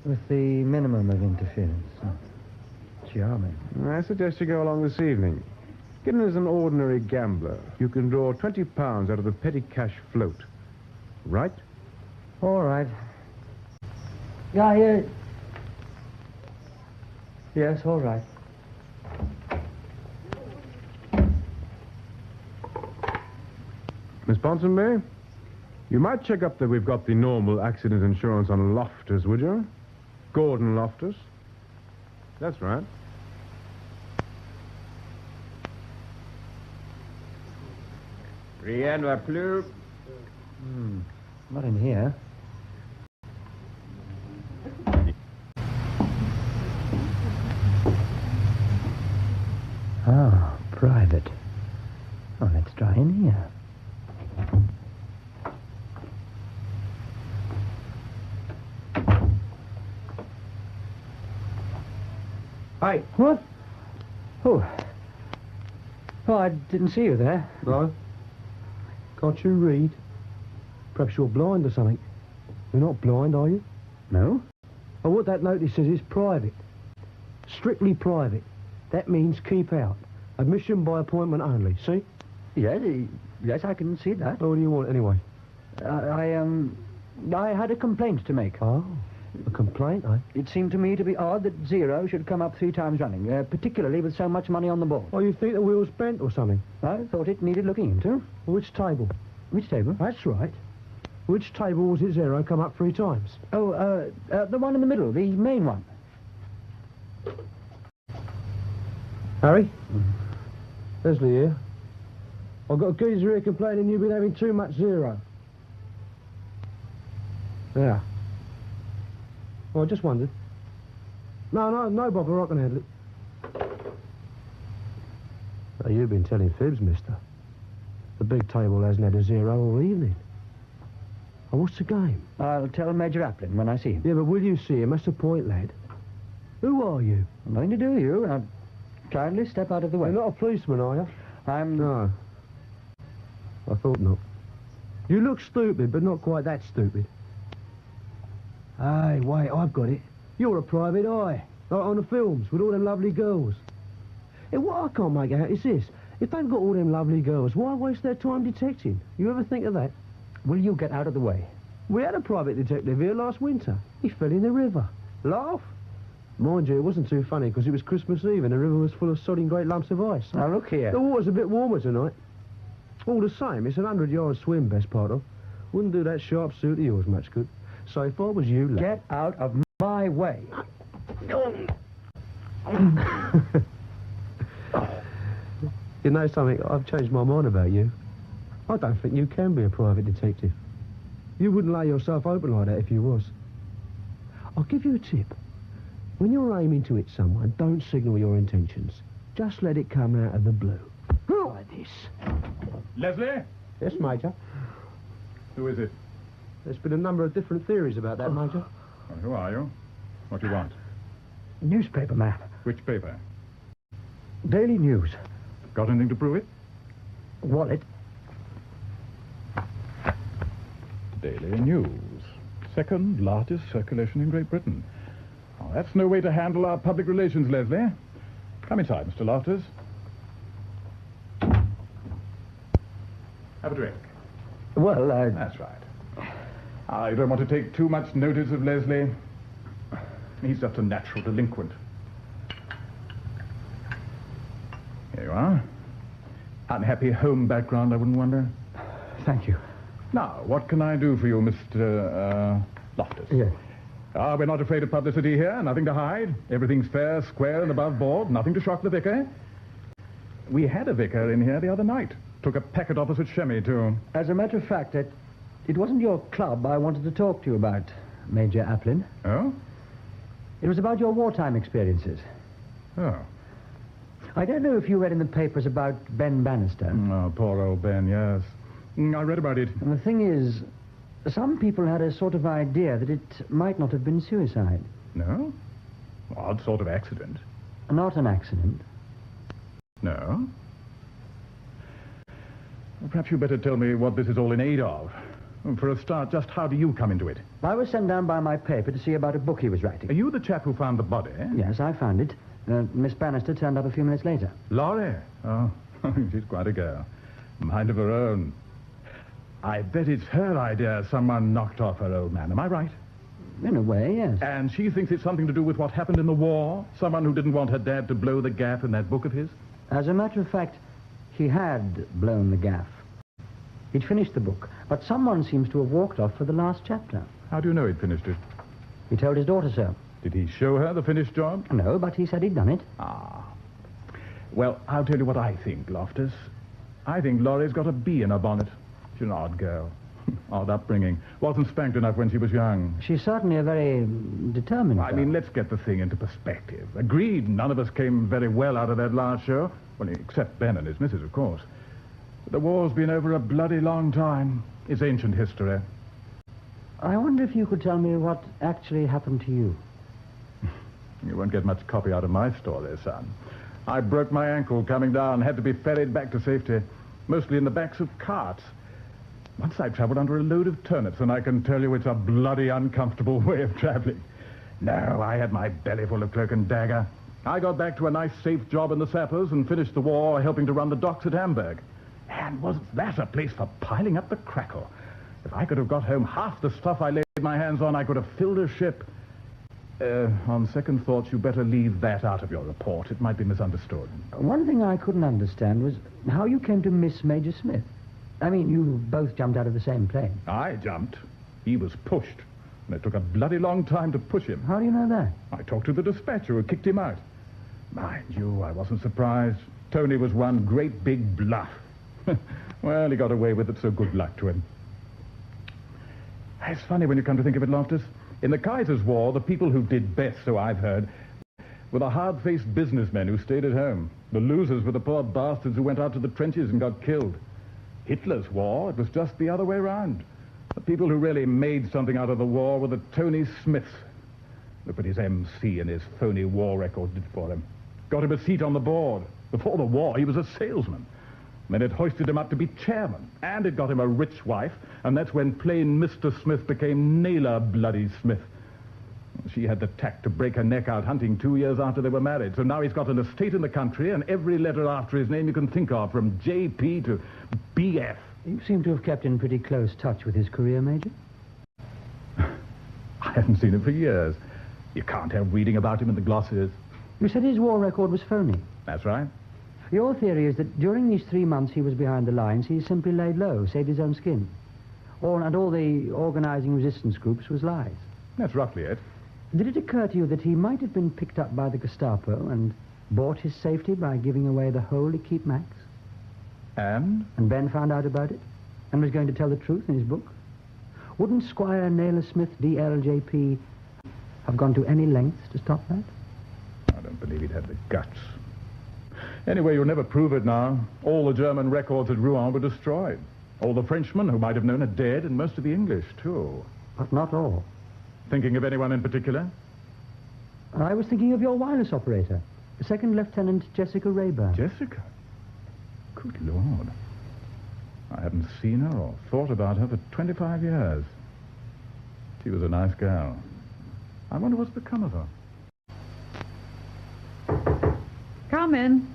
With the minimum of interference. Charming. I suggest you go along this evening. Get in as an ordinary gambler. You can draw £20 out of the petty cash float. Right? All right. Yeah. Yes, all right. Miss Ponsonby, you might check up that we've got the normal accident insurance on Loftus, would you? Gordon Loftus. That's right. Rien va plus. Not in here. Ah, private. Oh, let's try in here. Hi. What? Oh, I didn't see you there. No? Can't you read? Perhaps you're blind or something. You're not blind, are you? No? Oh, what that notice says is private. Strictly private. That means keep out. Admission by appointment only, see? Yes, I can see that. Oh, what do you want anyway? I had a complaint to make. Oh, a complaint, eh? It seemed to me to be odd that zero should come up 3 times running, particularly with so much money on the board. Oh, you think the wheel's bent or something? I thought it needed looking into. Which table? Which table? That's right. Which table was it zero come up 3 times? Oh, the one in the middle, the main one. Harry? Leslie here. I've got a geezer here complaining you've been having too much zero. Yeah. Well, I just wondered. No, bother, I can handle it. Oh, you've been telling fibs, mister. The big table hasn't had a zero all evening. Oh, what's the game? I'll tell Major Applin when I see him. Yeah, but will you see him? That's the point, lad. Who are you? Nothing to do with you. Now, kindly step out of the way. You're not a policeman, are you? I'm... No. I thought not. You look stupid, but not quite that stupid. Hey, wait, I've got it. You're a private eye. Like on the films, with all them lovely girls. Hey, what I can't make out is this. If they've got all them lovely girls, why waste their time detecting? You ever think of that? Will you get out of the way? We had a private detective here last winter. He fell in the river. Laugh? Mind you, it wasn't too funny because it was Christmas Eve and the river was full of sodding great lumps of ice. Now, look here. The water's a bit warmer tonight. All the same, it's an 100-yard swim, best part of. Wouldn't do that sharp suit of yours much good. So if I was you, lad... Get out of my way. You know something? I've changed my mind about you. I don't think you can be a private detective. You wouldn't lay yourself open like that if you was. I'll give you a tip. When you're aiming to hit someone, don't signal your intentions. Just let it come out of the blue. Like this. Leslie? Yes, Major. Who is it? There's been a number of different theories about that, Major. Well, who are you? What do you want? Newspaper man. Which paper? Daily News. Got anything to prove it? Wallet. Daily News. Second largest circulation in Great Britain. Oh, that's no way to handle our public relations, Leslie. Come inside, Mr. Lofters. Have a drink. Well, That's right. I don't want to take too much notice of Leslie. He's just a natural delinquent. Here you are. Unhappy home background, I wouldn't wonder. Thank you. Now, what can I do for you, Mr. Lofters? Yes. We're not afraid of publicity here. Nothing to hide. Everything's fair, square, and above board. Nothing to shock the vicar. We had a vicar in here the other night. Took a packet opposite Shemmy, too. As a matter of fact, it wasn't your club I wanted to talk to you about, Major Applin. Oh? It was about your wartime experiences. Oh. I don't know if you read in the papers about Ben Bannister. Oh, poor old Ben, yes. I read about it. And the thing is, some people had a sort of idea that it might not have been suicide. No? Odd sort of accident. Not an accident. No? Well, perhaps you'd better tell me what this is all in aid of. For a start, just how do you come into it? I was sent down by my paper to see about a book he was writing. Are you the chap who found the body? Yes, I found it. Miss Bannister turned up a few minutes later. Laurie? Oh, she's quite a girl. Mind of her own. I bet it's her idea someone knocked off her old man. Am I right? In a way, yes. And she thinks it's something to do with what happened in the war? Someone who didn't want her dad to blow the gaff in that book of his? As a matter of fact, he had blown the gaff. He'd finished the book, but someone seems to have walked off for the last chapter. How do you know he'd finished it? He told his daughter so. Did he show her the finished job? No, but he said he'd done it. Ah. Well, I'll tell you what I think, Loftus. I think Laurie's got a bee in her bonnet. She's an odd girl. Odd upbringing. Wasn't spanked enough when she was young. She's certainly a very determined I girl. mean, let's get the thing into perspective. Agreed, none of us came very well out of that last show. Well, except Ben and his missus, of course. But the war's been over a bloody long time. It's ancient history. I wonder if you could tell me what actually happened to you. You won't get much copy out of my story, son. I broke my ankle coming down, had to be ferried back to safety, mostly in the backs of carts. Once I travelled under a load of turnips, and I can tell you it's a bloody uncomfortable way of travelling. No, I had my belly full of cloak and dagger. I got back to a nice, safe job in the sappers and finished the war helping to run the docks at Hamburg. And wasn't that a place for piling up the crackle? If I could have got home half the stuff I laid my hands on, I could have filled a ship. On second thoughts, you better leave that out of your report. It might be misunderstood. One thing I couldn't understand was how you came to miss Major Smith. I mean, you both jumped out of the same plane. I jumped. He was pushed. And it took a bloody long time to push him. How do you know that? I talked to the dispatcher who kicked him out. Mind you, I wasn't surprised. Tony was one great big bluff. Well, he got away with it, so good luck to him. It's funny when you come to think of it, Loftus. In the Kaiser's War, the people who did best, so I've heard, were the hard-faced businessmen who stayed at home. The losers were the poor bastards who went out to the trenches and got killed. Hitler's war, it was just the other way round. The people who really made something out of the war were the Tony Smiths. Look what his MC and his phony war record did for him. Got him a seat on the board. Before the war, he was a salesman. Then it hoisted him up to be chairman, and it got him a rich wife, and that's when plain Mr. Smith became Naylor Bloody Smith. She had the tact to break her neck out hunting 2 years after they were married, so now he's got an estate in the country and every letter after his name you can think of, from JP to BF. You seem to have kept in pretty close touch with his career, Major. I haven't seen him for years. You can't help reading about him in the glosses. You said his war record was phony. That's right. Your theory is that during these 3 months he was behind the lines, he simply laid low, saved his own skin. And all the organizing resistance groups was lies. That's roughly it. Did it occur to you that he might have been picked up by the Gestapo and bought his safety by giving away the whole Keep Max? And? And Ben found out about it and was going to tell the truth in his book? Wouldn't Squire Naylor Smith, DLJP, have gone to any lengths to stop that? I don't believe he'd have the guts. Anyway, you'll never prove it now. All the German records at Rouen were destroyed. All the Frenchmen who might have known are dead, and most of the English, too. But not all. Thinking of anyone in particular? I was thinking of your wireless operator, Second Lieutenant Jessica Rayburn. Jessica? Good Lord. I haven't seen her or thought about her for 25 years. She was a nice girl. I wonder what's become of her. Come in.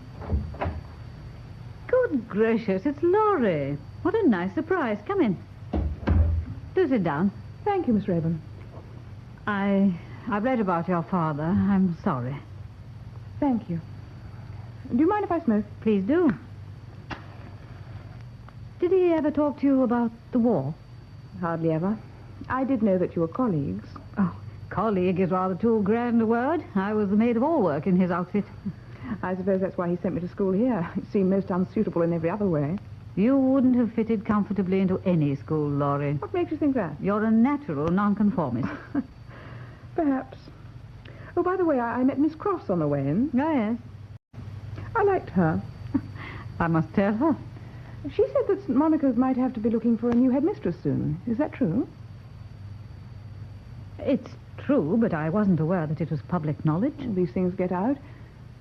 Good gracious, it's Laurie. What a nice surprise. Come in. Do sit down. Thank you, Miss Rayburn. I've read about your father. I'm sorry. Thank you. Do you mind if I smoke? Please do. Did he ever talk to you about the war? Hardly ever. I did know that you were colleagues. Oh, colleague is rather too grand a word. I was the maid of all work in his outfit. I suppose that's why he sent me to school here. It seemed most unsuitable in every other way. You wouldn't have fitted comfortably into any school, Laurie. What makes you think that? You're a natural nonconformist. Perhaps. Oh, by the way, I met Miss Cross on the way in. Oh, yes. I liked her. I must tell her. She said that St. Monica's might have to be looking for a new headmistress soon. Is that true? It's true, but I wasn't aware that it was public knowledge. These things get out.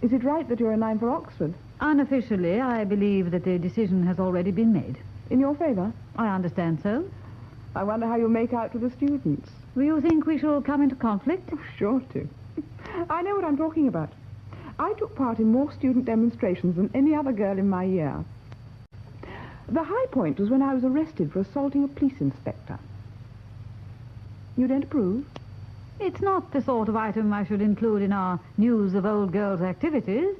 Is it right that you're a 9 for Oxford? Unofficially, I believe that the decision has already been made. In your favour? I understand so. I wonder how you'll make out to the students. Do you think we shall come into conflict? Oh, sure to. I know what I'm talking about. I took part in more student demonstrations than any other girl in my year. The high point was when I was arrested for assaulting a police inspector. You don't approve? It's not the sort of item I should include in our news of old girls' activities.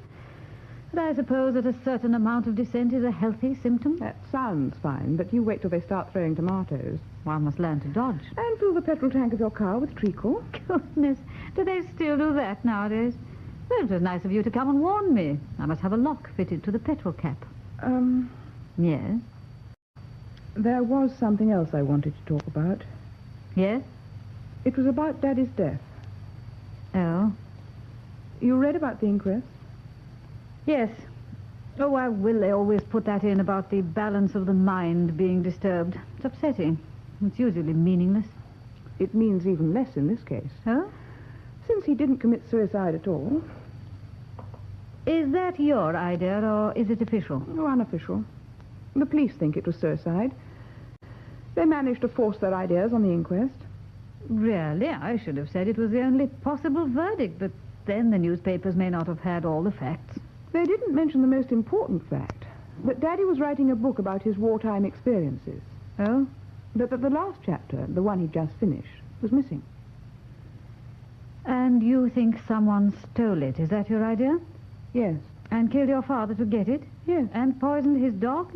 But I suppose that a certain amount of dissent is a healthy symptom. That sounds fine, but you wait till they start throwing tomatoes. One must learn to dodge. And fill the petrol tank of your car with treacle. Goodness, do they still do that nowadays? Well, it was nice of you to come and warn me. I must have a lock fitted to the petrol cap. Yes? There was something else I wanted to talk about. Yes? It was about Daddy's death. Oh? You read about the inquest? Yes. Oh, why will they always put that in about the balance of the mind being disturbed? It's upsetting. It's usually meaningless. It means even less in this case. Huh? Since he didn't commit suicide at all. Is that your idea, or is it official? Oh, unofficial. The police think it was suicide. They managed to force their ideas on the inquest. Really? I should have said it was the only possible verdict, but then the newspapers may not have had all the facts. They didn't mention the most important fact, that Daddy was writing a book about his wartime experiences. Oh? But that the last chapter, the one he'd just finished, was missing. And you think someone stole it, is that your idea? Yes. And killed your father to get it? Yes. And poisoned his dog?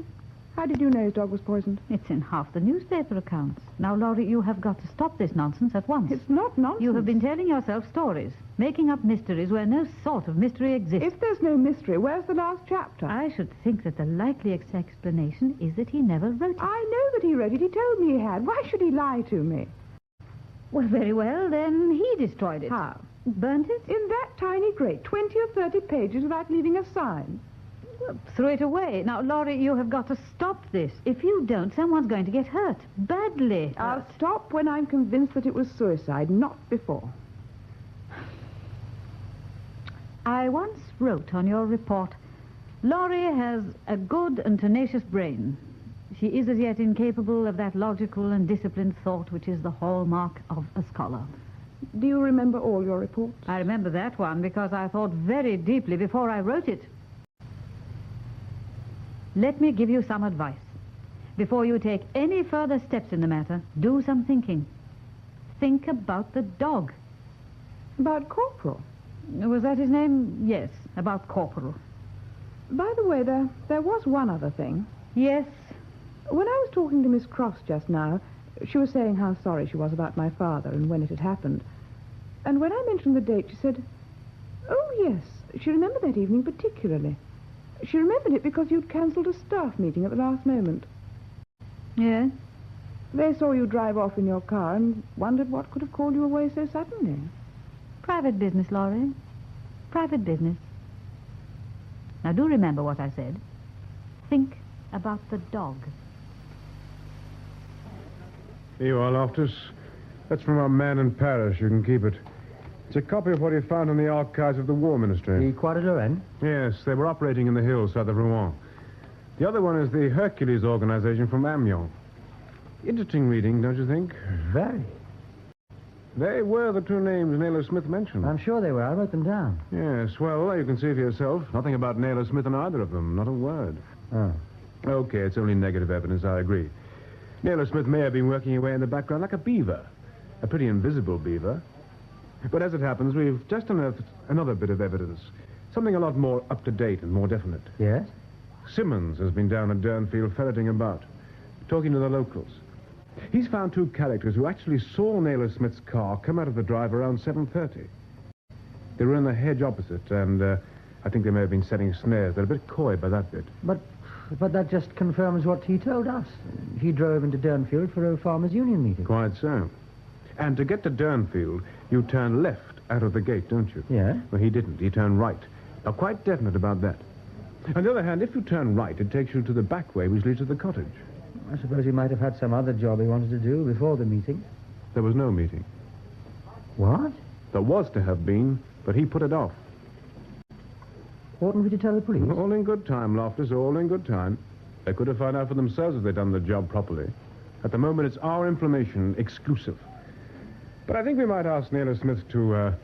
How did you know his dog was poisoned? It's in half the newspaper accounts. Now, Laurie, you have got to stop this nonsense at once. It's not nonsense. You have been telling yourself stories, making up mysteries where no sort of mystery exists. If there's no mystery, where's the last chapter? I should think that the likeliest explanation is that he never wrote it. I know that he wrote it. He told me he had. Why should he lie to me? Well, very well, then he destroyed it. How? Burnt it? In that tiny grate, 20 or 30 pages without leaving a sign. Well, throw it away. Now, Laurie, you have got to stop this. If you don't, someone's going to get hurt. Badly. I'll stop when I'm convinced that it was suicide, not before. I once wrote on your report, Laurie has a good and tenacious brain. She is as yet incapable of that logical and disciplined thought which is the hallmark of a scholar. Do you remember all your reports? I remember that one because I thought very deeply before I wrote it. Let me give you some advice. Before you take any further steps in the matter, do some thinking. Think about the dog. About Corporal? Was that his name? Yes, about Corporal. By the way, there was one other thing. Yes? When I was talking to Miss Cross just now, she was saying how sorry she was about my father and when it had happened. And when I mentioned the date, she said, oh, yes, she remembered that evening particularly. She remembered it because you'd cancelled a staff meeting at the last moment. Yes? They saw you drive off in your car and wondered what could have called you away so suddenly. Private business, Laurie. Private business. Now, do remember what I said. Think about the dog. Here you are, Loftus. That's from our man in Paris. You can keep it. It's a copy of what he found in the archives of the War Ministry. The Croix de Lorraine? Yes, they were operating in the hills south of Rouen. The other one is the Hercules organization from Amiens. Interesting reading, don't you think? Very. They were the two names Naylor Smith mentioned. I'm sure they were. I wrote them down. Yes, well, you can see for yourself. Nothing about Naylor Smith in either of them. Not a word. Oh. Okay, it's only negative evidence, I agree. Naylor Smith may have been working away in the background like a beaver. A pretty invisible beaver. But as it happens, we've just unearthed another bit of evidence. Something a lot more up-to-date and more definite. Yes? Simmons has been down at Durnfield ferreting about, talking to the locals. He's found two characters who actually saw Naylor Smith's car come out of the drive around 7:30. They were in the hedge opposite, and I think they may have been setting snares. They're a bit coy by that bit. But that just confirms what he told us. He drove into Durnfield for a farmers' union meeting. Quite so. And to get to Durnfield, you turn left out of the gate, don't you? Yeah? Well, he didn't. He turned right. Now, quite definite about that. On the other hand, if you turn right, it takes you to the back way, which leads to the cottage. I suppose he might have had some other job he wanted to do before the meeting. There was no meeting. What? There was to have been, but he put it off. Oughtn't we to tell the police? All in good time, Loftus, all in good time. They could have found out for themselves if they'd done the job properly. At the moment, it's our information, exclusive. But I think we might ask Naylor Smith to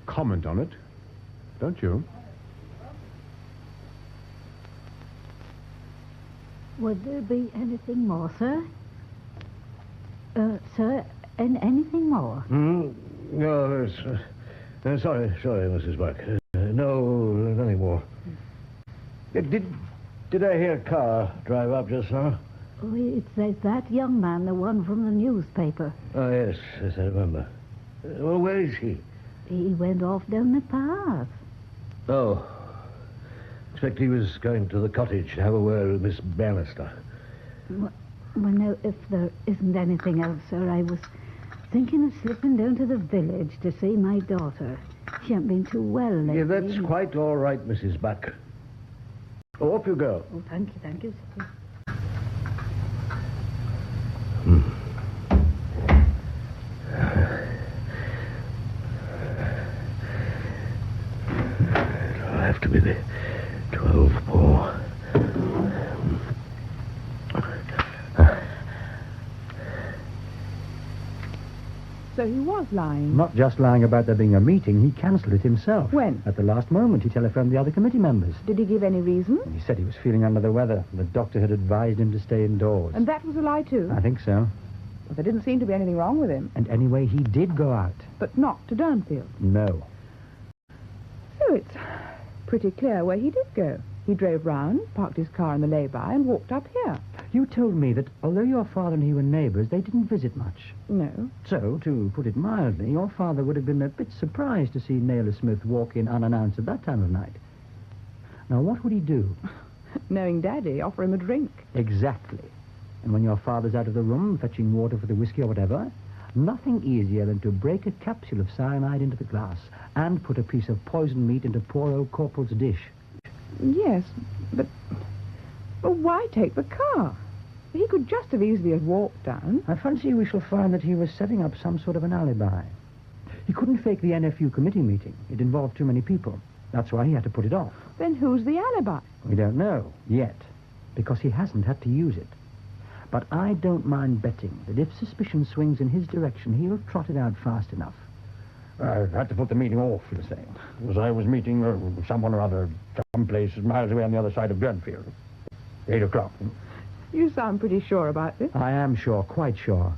comment on it. Don't you? Would there be anything more, sir? Sir, anything more? No, sorry, Mrs. Buck. No, nothing more. Did I hear a car drive up just now? Oh, it's that young man, the one from the newspaper. Oh, yes, I remember. Well, where is he? He went off down the path. Oh. Expect he was going to the cottage to have a word with Miss Bannister. Well, no, if there isn't anything else, sir, I was thinking of slipping down to the village to see my daughter. She hasn't been too well lately. Yeah, that's quite all right, Mrs. Buck. Oh, up you go. Oh, thank you, sir. It'll have to be the 12 more. So he was lying. Not just lying about there being a meeting, he cancelled it himself. When? At the last moment. He telephoned the other committee members. Did he give any reason? He said he was feeling under the weather. The doctor had advised him to stay indoors. And that was a lie, too? I think so. Well, there didn't seem to be anything wrong with him. And anyway, he did go out. But not to Durnfield. No. So it's pretty clear where he did go. He drove round, parked his car in the lay-by, and walked up here. You told me that although your father and he were neighbours, they didn't visit much. No. So, to put it mildly, your father would have been a bit surprised to see Naylor Smith walk in unannounced at that time of night. Now, what would he do? Knowing Daddy, offer him a drink. Exactly. And when your father's out of the room, fetching water for the whiskey or whatever, Nothing easier than to break a capsule of cyanide into the glass and put a piece of poisoned meat into poor old Corporal's dish. Yes, but why take the car? He could just have easily have walked down. I fancy we shall find that he was setting up some sort of an alibi. He couldn't fake the NFU committee meeting. It involved too many people. That's why he had to put it off. Then who's the alibi? We don't know, yet, because he hasn't had to use it. But I don't mind betting that if suspicion swings in his direction, he'll trot it out fast enough. I had to put the meeting off, you're saying. Because I was meeting someone or other someplace miles away on the other side of Gurnfield. 8 o'clock. You sound pretty sure about this. I am sure, quite sure.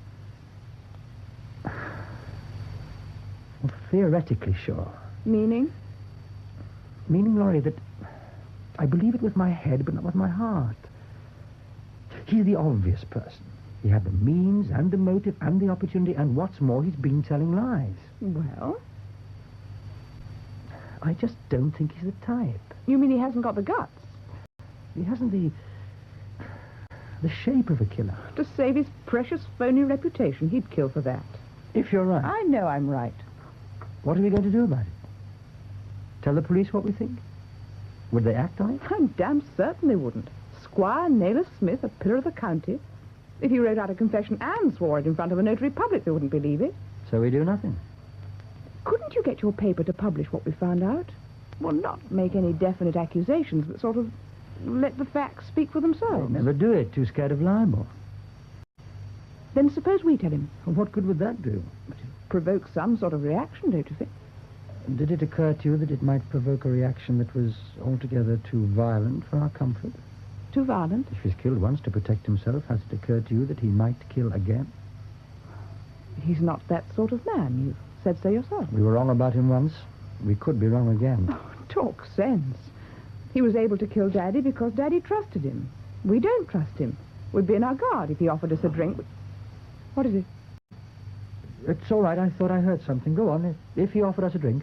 Well, theoretically sure. Meaning? Meaning, Laurie, that I believe it with my head, but not with my heart. He's the obvious person. He had the means and the motive and the opportunity, and what's more, he's been telling lies. Well? I just don't think he's the type. You mean he hasn't got the guts? He hasn't the shape of a killer. To save his precious phony reputation, he'd kill for that. If you're right. I know I'm right. What are we going to do about it? Tell the police what we think? Would they act on it? I'm damn certain they wouldn't. Squire Naylor Smith, a pillar of the county. If he wrote out a confession and swore it in front of a notary public, they wouldn't believe it. So we do nothing. Couldn't you get your paper to publish what we found out? Well, not make any definite accusations, but sort of let the facts speak for themselves. Never do it. Too scared of libel. Then suppose we tell him. Well, what good would that do? Provoke some sort of reaction, don't you think? Did it occur to you that it might provoke a reaction that was altogether too violent for our comfort? Too violent? If he's killed once to protect himself, has it occurred to you that he might kill again? He's not that sort of man. You said so yourself. We were wrong about him once. We could be wrong again. Oh, talk sense. He was able to kill Daddy because Daddy trusted him. We don't trust him. We'd be in our guard if he offered us a drink. What is it? It's all right. I thought I heard something. Go on. If he offered us a drink.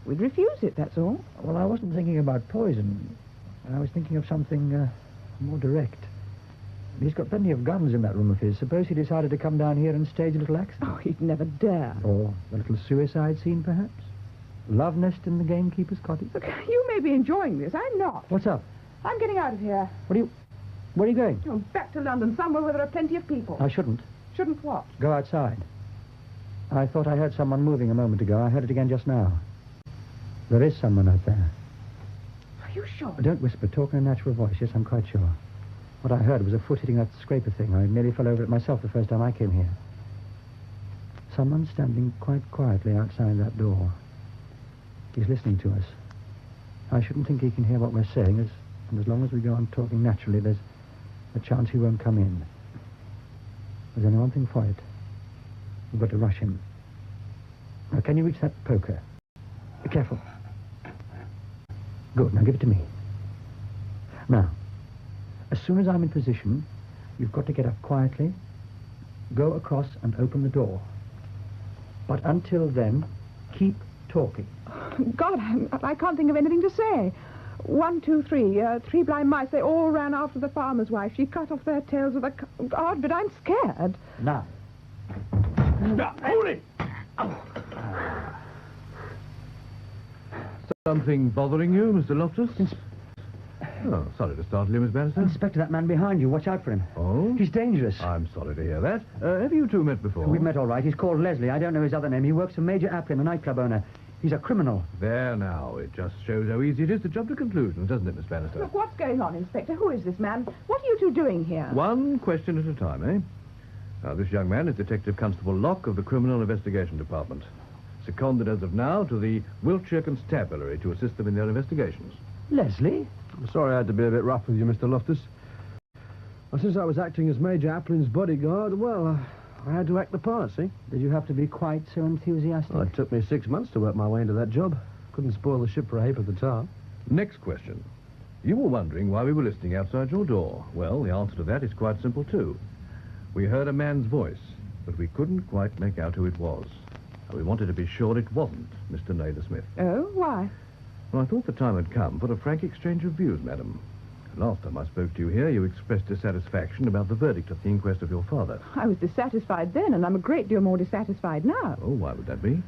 We'd refuse it, that's all. Well, I wasn't thinking about poison. I was thinking of something more direct. He's got plenty of guns in that room of his. Suppose he decided to come down here and stage a little accident. Oh, he'd never dare. Or a little suicide scene, perhaps? Love nest in the gamekeeper's cottage? Look, you may be enjoying this. I'm not. What's up? I'm getting out of here. Where are you going? Oh, back to London, somewhere where there are plenty of people. I shouldn't. Shouldn't what? Go outside. I thought I heard someone moving a moment ago. I heard it again just now. There is someone out there. Are you sure? Don't whisper. Talk in a natural voice. Yes, I'm quite sure. What I heard was a foot hitting that scraper thing. I nearly fell over it myself the first time I came here. Someone standing quite quietly outside that door. He's listening to us. I shouldn't think he can hear what we're saying, and as long as we go on talking naturally, there's a chance he won't come in. There's only one thing for it. We've got to rush him. Now, can you reach that poker? Be careful. Good. Now give it to me. Now, as soon as I'm in position, you've got to get up quietly, go across and open the door. But until then, keep talking. God, I can't think of anything to say. 1, 2, 3. 3 blind mice. They all ran after the farmer's wife. She cut off their tails with a... God, but I'm scared. Now. Hold it! Something bothering you, Mr. Loftus? Oh, sorry to startle you, Miss Bannister. Inspector, that man behind you. Watch out for him. Oh? He's dangerous. I'm sorry to hear that. Have you two met before? We've met all right. He's called Leslie. I don't know his other name. He works for Major Applin, the nightclub owner. He's a criminal. There now. It just shows how easy it is to jump to conclusions, doesn't it, Miss Bannister? Look, what's going on, Inspector? Who is this man? What are you two doing here? One question at a time, eh? Now, this young man is Detective Constable Locke of the Criminal Investigation Department. Seconded as of now to the Wiltshire Constabulary to assist them in their investigations. Leslie? I'm sorry I had to be a bit rough with you, Mr. Loftus. Well, since I was acting as Major Applin's bodyguard, well, I had to act the part, see? Did you have to be quite so enthusiastic? Well, it took me 6 months to work my way into that job. Couldn't spoil the ship for a hape at the tar. Next question. You were wondering why we were listening outside your door. Well, the answer to that is quite simple, too. We heard a man's voice, but we couldn't quite make out who it was. We wanted to be sure it wasn't Mr. Naylor Smith. Oh, why? Well, I thought the time had come for a frank exchange of views, madam. Last time I spoke to you here, you expressed dissatisfaction about the verdict at the inquest of your father. I was dissatisfied then, and I'm a great deal more dissatisfied now. Oh, why would that be?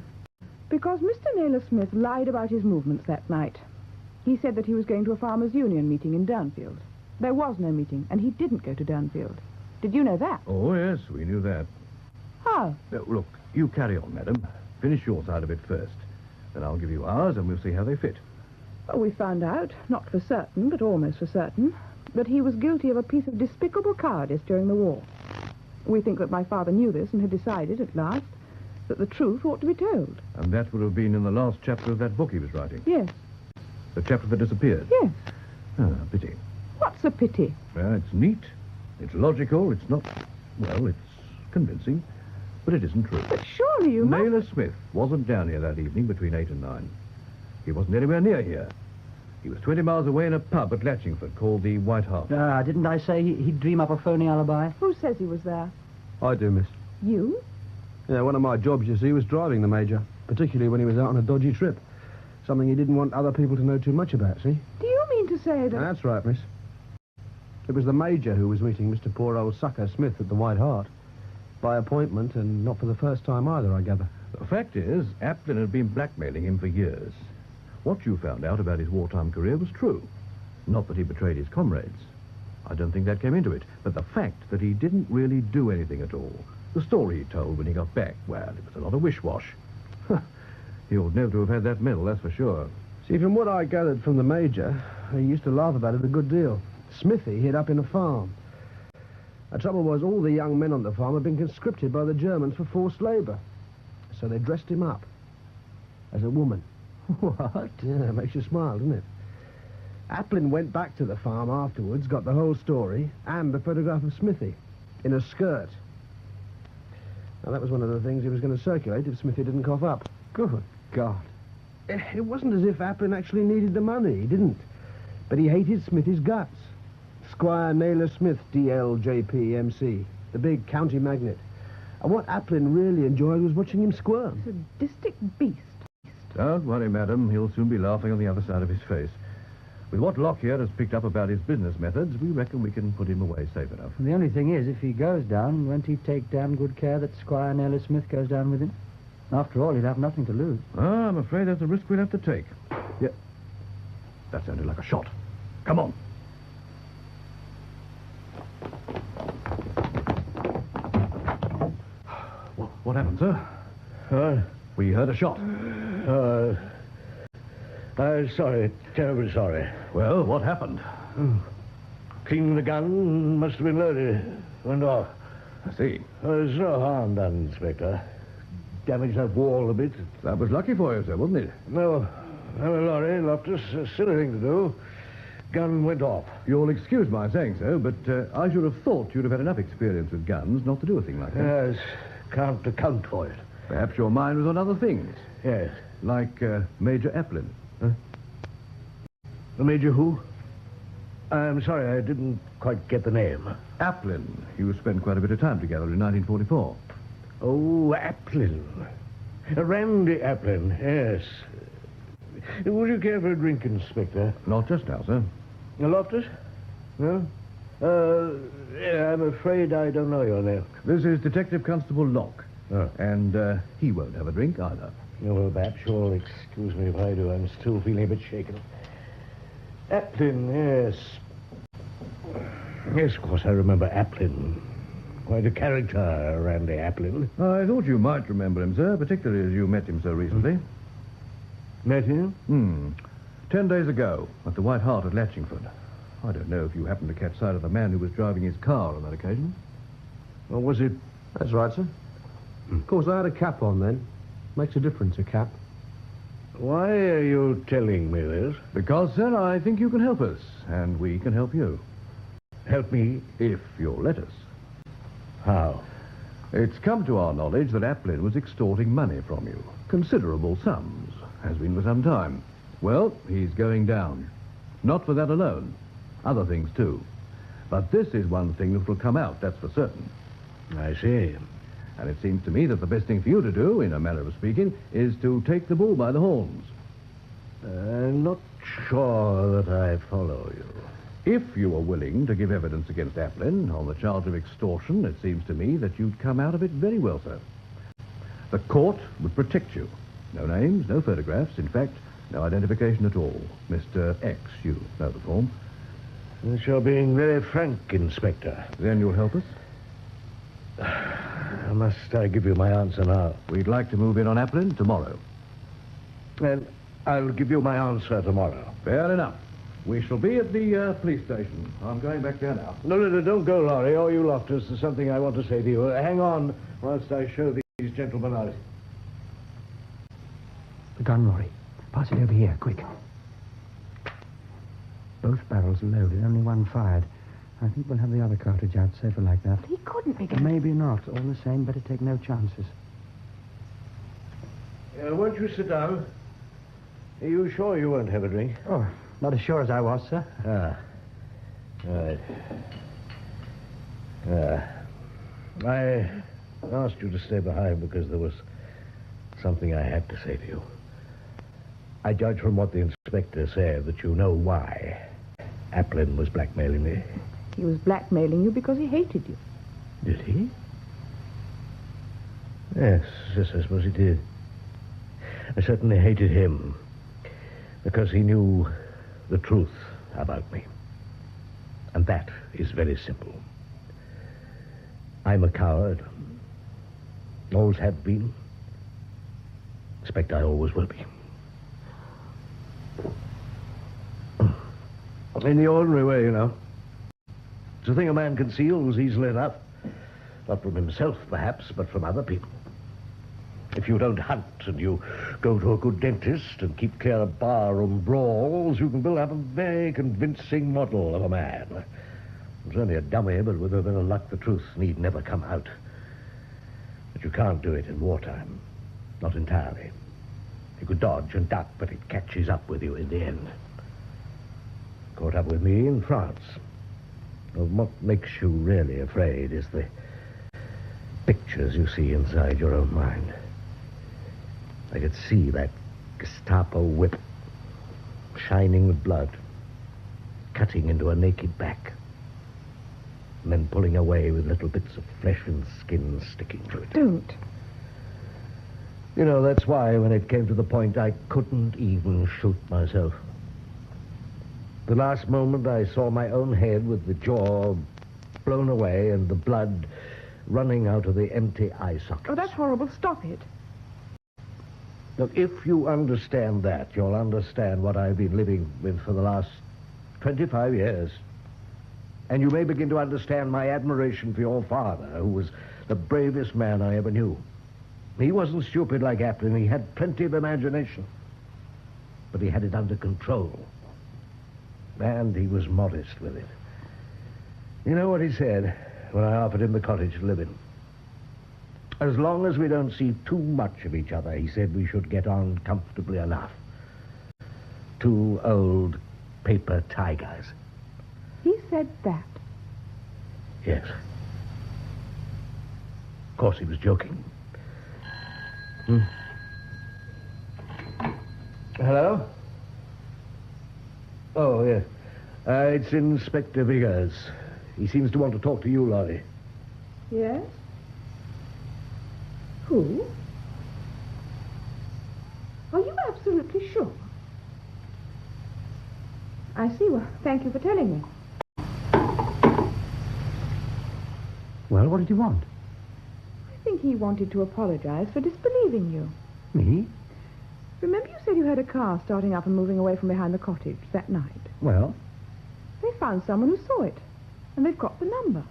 Because Mr. Naylor Smith lied about his movements that night. He said that he was going to a farmers' union meeting in Downfield. There was no meeting, and he didn't go to Downfield. Did you know that? Oh, yes, we knew that. How? Look, you carry on, madam. Finish your side of it first. Then I'll give you ours, and we'll see how they fit. Well, we found out, not for certain, but almost for certain, that he was guilty of a piece of despicable cowardice during the war. We think that my father knew this and had decided, at last, that the truth ought to be told. And that would have been in the last chapter of that book he was writing? Yes. The chapter that disappeared? Yes. Ah, pity. What's a pity? Well, it's neat. It's logical. It's not... Well, it's convincing. But it isn't true. But surely you must... Naylor Smith wasn't down here that evening between 8 and 9. He wasn't anywhere near here. He was 20 miles away in a pub at Latchingford called the White Hart. Didn't I say he'd dream up a phony alibi? Who says he was there? I do, miss. You? Yeah, one of my jobs, you see, was driving the Major, particularly when he was out on a dodgy trip. Something he didn't want other people to know too much about, see? Do you mean to say that... That's right, miss. It was the Major who was meeting Mr. poor old sucker Smith at the White Hart. By appointment, and not for the first time either, I gather. The fact is, Applin had been blackmailing him for years. What you found out about his wartime career was true. Not that he betrayed his comrades. I don't think that came into it. But the fact that he didn't really do anything at all. The story he told when he got back, well, it was a lot of wish-wash. He ought never to have had that medal, that's for sure. See, from what I gathered from the Major, he used to laugh about it a good deal. Smithy hid up in a farm. The trouble was all the young men on the farm had been conscripted by the Germans for forced labour. So they dressed him up as a woman. What? Yeah, makes you smile, doesn't it? Applin went back to the farm afterwards, got the whole story, and the photograph of Smithy in a skirt. Now, that was one of the things he was going to circulate if Smithy didn't cough up. Good God. It wasn't as if Applin actually needed the money. He didn't. But he hated Smithy's guts. Squire Naylor Smith, DLJP, MC, the big county magnate. And what Applin really enjoyed was watching him squirm. Sadistic beast. Don't worry, madam. He'll soon be laughing on the other side of his face. With what Lockyer has picked up about his business methods, we reckon we can put him away safe enough. The only thing is, if he goes down, won't he take damn good care that Squire Naylor Smith goes down with him? After all, he'd have nothing to lose. I'm afraid that's a risk we'll have to take. Yeah. That sounded like a shot. Come on. What happened, sir? We heard a shot. I'm sorry, terribly sorry. Well, what happened? Cleaning the gun must have been loaded. Went off. I see. There's no harm done, Inspector. Damaged that wall a bit. That was lucky for you, sir, wasn't it? No, I'm a lorry, Loftus. A silly thing to do. Gun went off. You'll excuse my saying so, but I should have thought you'd have had enough experience with guns not to do a thing like that. Yes, can't account for it. Perhaps your mind was on other things. Yes. Like Major Applin. Huh? The Major who? I'm sorry, I didn't quite get the name. Applin. You spent quite a bit of time together in 1944. Oh, Applin. Randy Applin, yes. Would you care for a drink, Inspector? Not just now, sir. Loftus? No? Yeah, I'm afraid I don't know your name. This is Detective Constable Locke. Oh. And he won't have a drink either. Oh, well, perhaps you'll excuse me if I do. I'm still feeling a bit shaken. Applin, yes. Yes, of course, I remember Applin. Quite a character, Randy Applin. I thought you might remember him, sir, particularly as you met him so recently. Met him? 10 days ago, at the White Hart at Latchingford. I don't know if you happened to catch sight of the man who was driving his car on that occasion. Or was it... That's right, sir. Of course, I had a cap on then. Makes a difference, a cap. Why are you telling me this? Because, sir, I think you can help us, and we can help you. Help me? If you'll let us. How? It's come to our knowledge that Applin was extorting money from you. Considerable sums. Has been for some time. Well, he's going down. Not for that alone. Other things, too. But this is one thing that will come out, that's for certain. I see. And it seems to me that the best thing for you to do, in a manner of speaking, is to take the bull by the horns. I'm not sure that I follow you. If you were willing to give evidence against Applin on the charge of extortion, it seems to me that you'd come out of it very well, sir. The court would protect you. No names, no photographs, in fact, no identification at all. Mr. X, you know the form. Yes, you're being very frank, Inspector. Then you'll help us? Must I give you my answer now? We'd like to move in on Applin tomorrow. Well, I'll give you my answer tomorrow. Fair enough. We shall be at the police station. I'm going back there now. No, don't go, Laurie, or you Loftus. There's something I want to say to you. Hang on whilst I show these gentlemen out. The gun, Rory. Pass it over here, quick. Both barrels are loaded, only one fired. I think we'll have the other cartridge out safer like that. He couldn't be going. Maybe not. All the same, better take no chances. Won't you sit down? Are you sure you won't have a drink? Oh, not as sure as I was, sir. Right. I asked you to stay behind because there was something I had to say to you. I judge from what the inspector said that you know why Applin was blackmailing me. He was blackmailing you because he hated you. Did he? Yes, I suppose he did. I certainly hated him because he knew the truth about me. And that is very simple. I'm a coward. Always have been. Expect I always will be. In the ordinary way, you know. It's a thing a man conceals easily enough. Not from himself, perhaps, but from other people. If you don't hunt and you go to a good dentist and keep clear of barroom brawls, you can build up a very convincing model of a man. It's only a dummy, but with a bit of luck, the truth need never come out. But you can't do it in wartime. Not entirely. You could dodge and duck, but it catches up with you in the end. Caught up with me in France. Well, what makes you really afraid is the pictures you see inside your own mind. I could see that Gestapo whip, shining with blood, cutting into a naked back, and then pulling away with little bits of flesh and skin sticking to it. Don't. You know, that's why when it came to the point, I couldn't even shoot myself. The last moment I saw my own head with the jaw blown away and the blood running out of the empty eye sockets. Oh, that's horrible. Stop it. Look, if you understand that, you'll understand what I've been living with for the last 25 years. And you may begin to understand my admiration for your father, who was the bravest man I ever knew. He wasn't stupid like Applin. He had plenty of imagination. But he had it under control. And he was modest with it. You know what he said when I offered him the cottage to live in? As long as we don't see too much of each other, he said we should get on comfortably enough. Two old paper tigers. He said that. Yes. Of course, he was joking. Hello? Oh, yes. It's Inspector Vickers. He seems to want to talk to you, Laurie. Yes? Who? Are you absolutely sure? I see. Well, thank you for telling me. Well, what did you want? I think he wanted to apologize for disbelieving you. Me? Remember you said you heard a car starting up and moving away from behind the cottage that night? Well? They found someone who saw it, and they've got the number.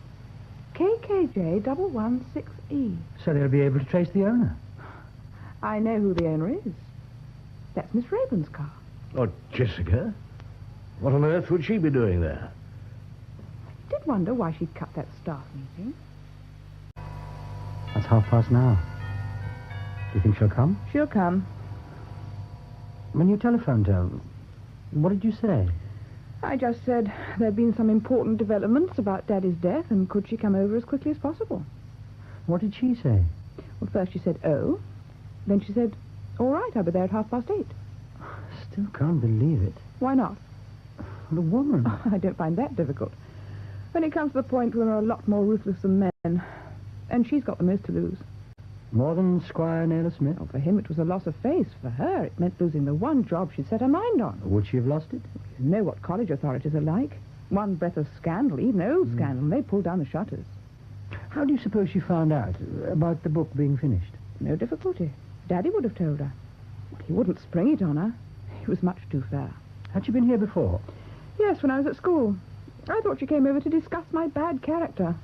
KKJ 116E. So they'll be able to trace the owner. I know who the owner is. That's Miss Rayburn's car. Oh, Jessica? What on earth would she be doing there? I did wonder why she'd cut that staff meeting. That's 9:30 now. Do you think she'll come? She'll come. When you telephoned her, what did you say? I just said there'd been some important developments about Daddy's death, and could she come over as quickly as possible? What did she say? Well, first she said, oh. Then she said, all right, I'll be there at 8:30. Still can't believe it. Why not? The woman. Oh, I don't find that difficult. When it comes to the point, women are a lot more ruthless than men. And she's got the most to lose. More than Squire Naylor Smith? Oh, for him, it was a loss of face. For her, it meant losing the one job she'd set her mind on. Would she have lost it? You know what college authorities are like. One breath of scandal, even old scandal, and they pull down the shutters. How do you suppose she found out about the book being finished? No difficulty. Daddy would have told her. He wouldn't spring it on her. He was much too fair. Had she been here before? Yes, when I was at school. I thought she came over to discuss my bad character.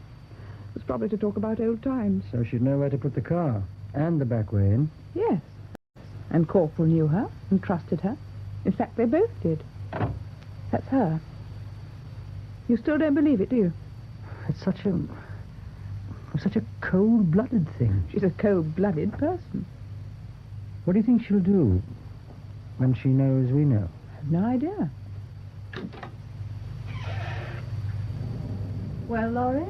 It was probably to talk about old times. So she'd know where to put the car. And the back way in. Yes. And Corporal knew her and trusted her. In fact, they both did. That's her. You still don't believe it, do you? It's such a cold-blooded thing. She's a cold-blooded person. What do you think she'll do when she knows we know? I have no idea. Well, Laurie?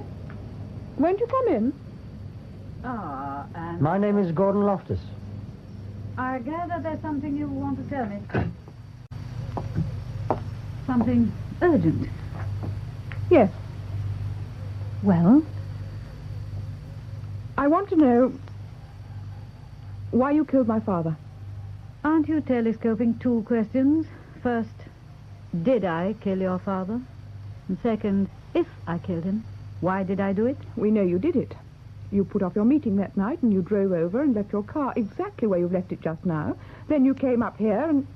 Won't you come in? Ah, and... My name is Gordon Loftus. I gather there's something you want to tell me. Something urgent. Yes. Well? I want to know why you killed my father. Aren't you telescoping two questions? First, did I kill your father? And second, if I killed him, why did I do it? We know you did it. You put off your meeting that night and you drove over and left your car exactly where you've left it just now. Then you came up here and...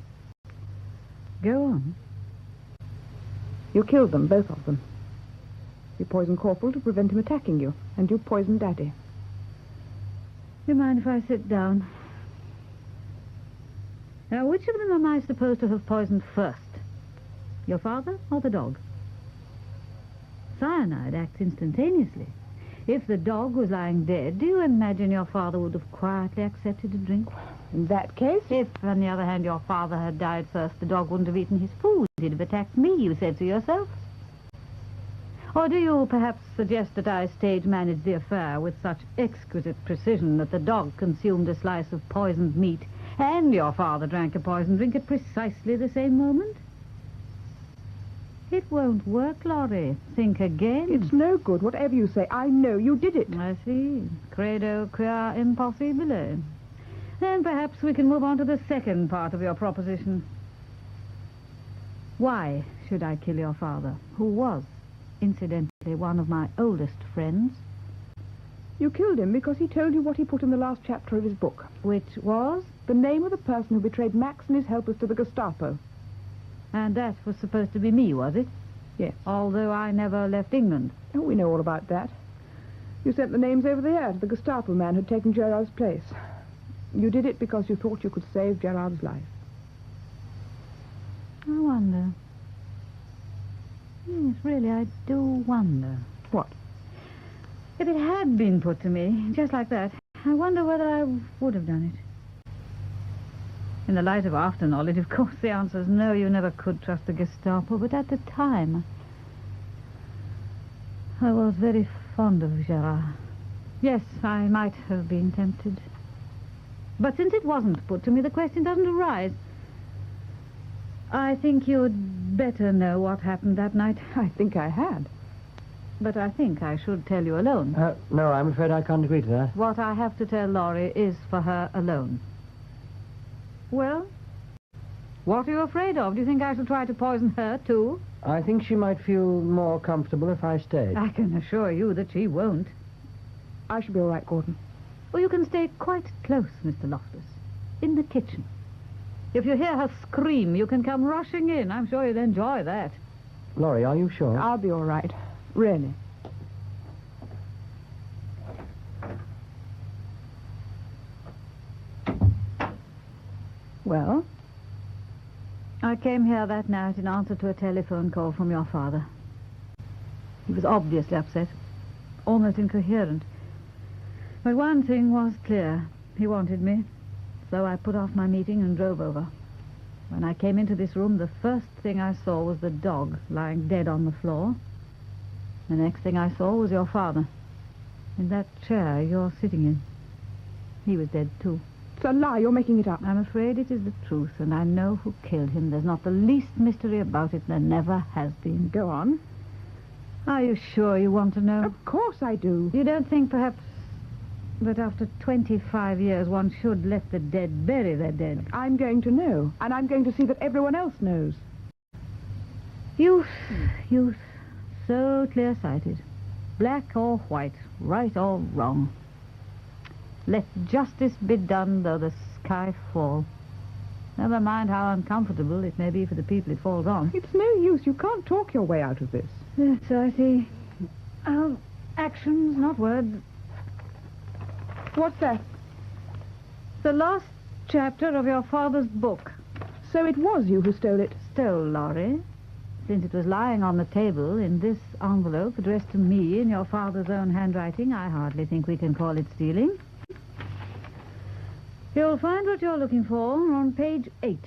Go on. You killed them, both of them. You poisoned Corporal to prevent him attacking you, and you poisoned Daddy. Do you mind if I sit down? Now, which of them am I supposed to have poisoned first? Your father or the dog? Cyanide acts instantaneously. If the dog was lying dead, do you imagine your father would have quietly accepted a drink? In that case... If, on the other hand, your father had died first, the dog wouldn't have eaten his food. He'd have attacked me, you said to yourself. Or do you perhaps suggest that I stage-managed the affair with such exquisite precision that the dog consumed a slice of poisoned meat and your father drank a poisoned drink at precisely the same moment? It won't work, Laurie. Think again. It's no good, whatever you say. I know you did it. I see. Credo quia impossibile. Then perhaps we can move on to the second part of your proposition. Why should I kill your father, who was, incidentally, one of my oldest friends? You killed him because he told you what he put in the last chapter of his book. Which was? The name of the person who betrayed Max and his helpers to the Gestapo. And that was supposed to be me, was it? Yes. Although I never left England. Oh, we know all about that. You sent the names over the air to the Gestapo man who'd taken Gerard's place. You did it because you thought you could save Gerard's life. I wonder. Yes, really, I do wonder. What? If it had been put to me, just like that, I wonder whether I would have done it. In the light of after knowledge, of course, the answer is no, you never could trust the Gestapo. But at the time, I was very fond of Gerard. Yes, I might have been tempted. But since it wasn't put to me, the question doesn't arise. I think you'd better know what happened that night. I think I had. But I think I should tell you alone. No, I'm afraid I can't agree to that. What I have to tell Laurie is for her alone. Well, what are you afraid of? Do you think I shall try to poison her, too? I think she might feel more comfortable if I stayed. I can assure you that she won't. I shall be all right, Gordon. Well, you can stay quite close, Mr. Loftus, in the kitchen. If you hear her scream, you can come rushing in. I'm sure you'll enjoy that. Laurie, are you sure? I'll be all right. Really. Well? I came here that night in answer to a telephone call from your father. He was obviously upset, almost incoherent. But one thing was clear. He wanted me. So I put off my meeting and drove over. When I came into this room, the first thing I saw was the dog lying dead on the floor. The next thing I saw was your father, in that chair you're sitting in. He was dead, too. It's a lie. You're making it up. I'm afraid it is the truth, and I know who killed him. There's not the least mystery about it. There never has been. Go on. Are you sure you want to know? Of course I do. You don't think perhaps that after 25 years one should let the dead bury their dead? I'm going to know, and I'm going to see that everyone else knows. Youth, so clear-sighted. Black or white, right or wrong. Let justice be done though the sky fall. Never mind how uncomfortable it may be for the people it falls on. It's no use. You can't talk your way out of this. Yes, I see. Actions, not words. What's that? The last chapter of your father's book. So it was you who stole it? Stole, Laurie. Since it was lying on the table in this envelope addressed to me in your father's own handwriting, I hardly think we can call it stealing. You'll find what you're looking for on page 8.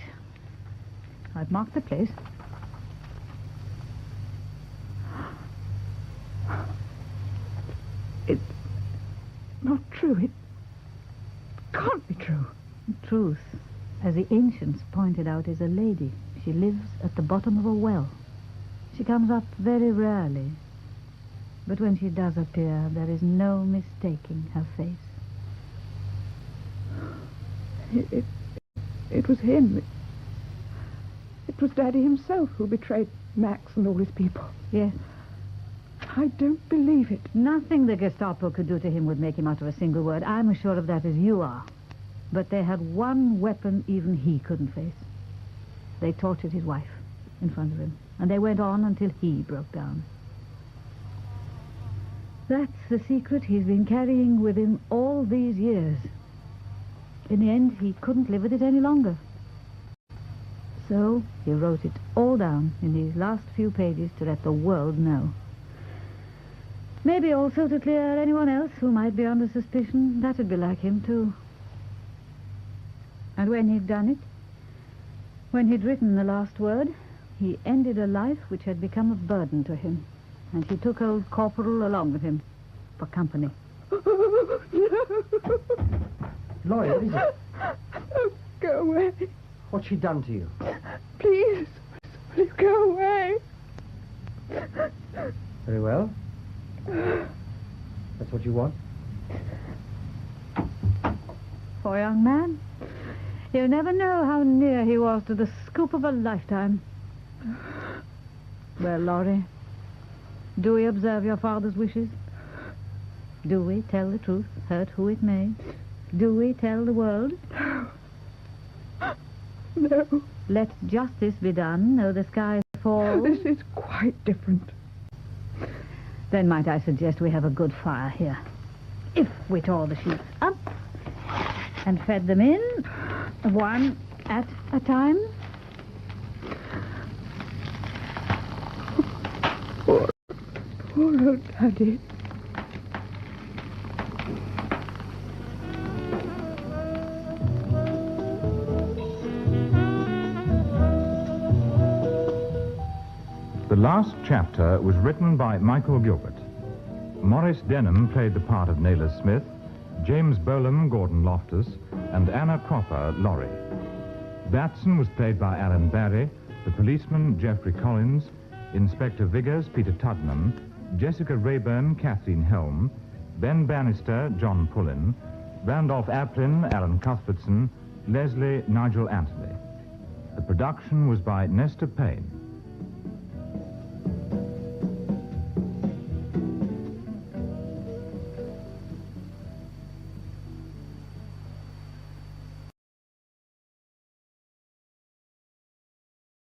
I've marked the place. It's not true. It can't be true. Truth, as the ancients pointed out, is a lady. She lives at the bottom of a well. She comes up very rarely. But when she does appear, there is no mistaking her face. It was him. It was Daddy himself who betrayed Max and all his people. Yes. I don't believe it. Nothing the Gestapo could do to him would make him utter a single word. I'm as sure of that as you are. But they had one weapon even he couldn't face. They tortured his wife in front of him. And they went on until he broke down. That's the secret he's been carrying with him all these years. In the end, he couldn't live with it any longer. So he wrote it all down in these last few pages to let the world know. Maybe also to clear anyone else who might be under suspicion. That'd be like him, too. And when he'd done it, when he'd written the last word, he ended a life which had become a burden to him. And he took old Corporal along with him for company. Laurie, what is it? Oh, go away. What's she done to you? Please, will you go away? Very well. That's what you want? Poor young man. You'll never know how near he was to the scoop of a lifetime. Well, Laurie, do we observe your father's wishes? Do we tell the truth, hurt who it may? Do we tell the world? No. Let justice be done, though the sky falls. This is quite different. Then might I suggest we have a good fire here. If we tore the sheets up and fed them in, one at a time. Poor old Daddy. The last chapter was written by Michael Gilbert. Maurice Denham played the part of Naylor Smith, James Bolam, Gordon Loftus, and Anna Cropper, Laurie. Batson was played by Alan Barry, the policeman, Geoffrey Collins, Inspector Viggers, Peter Tuddenham, Jessica Rayburn, Kathleen Helm, Ben Bannister, John Pullin, Randolph Aplin, Alan Cuthbertson, Leslie, Nigel Anthony. The production was by Nestor Payne.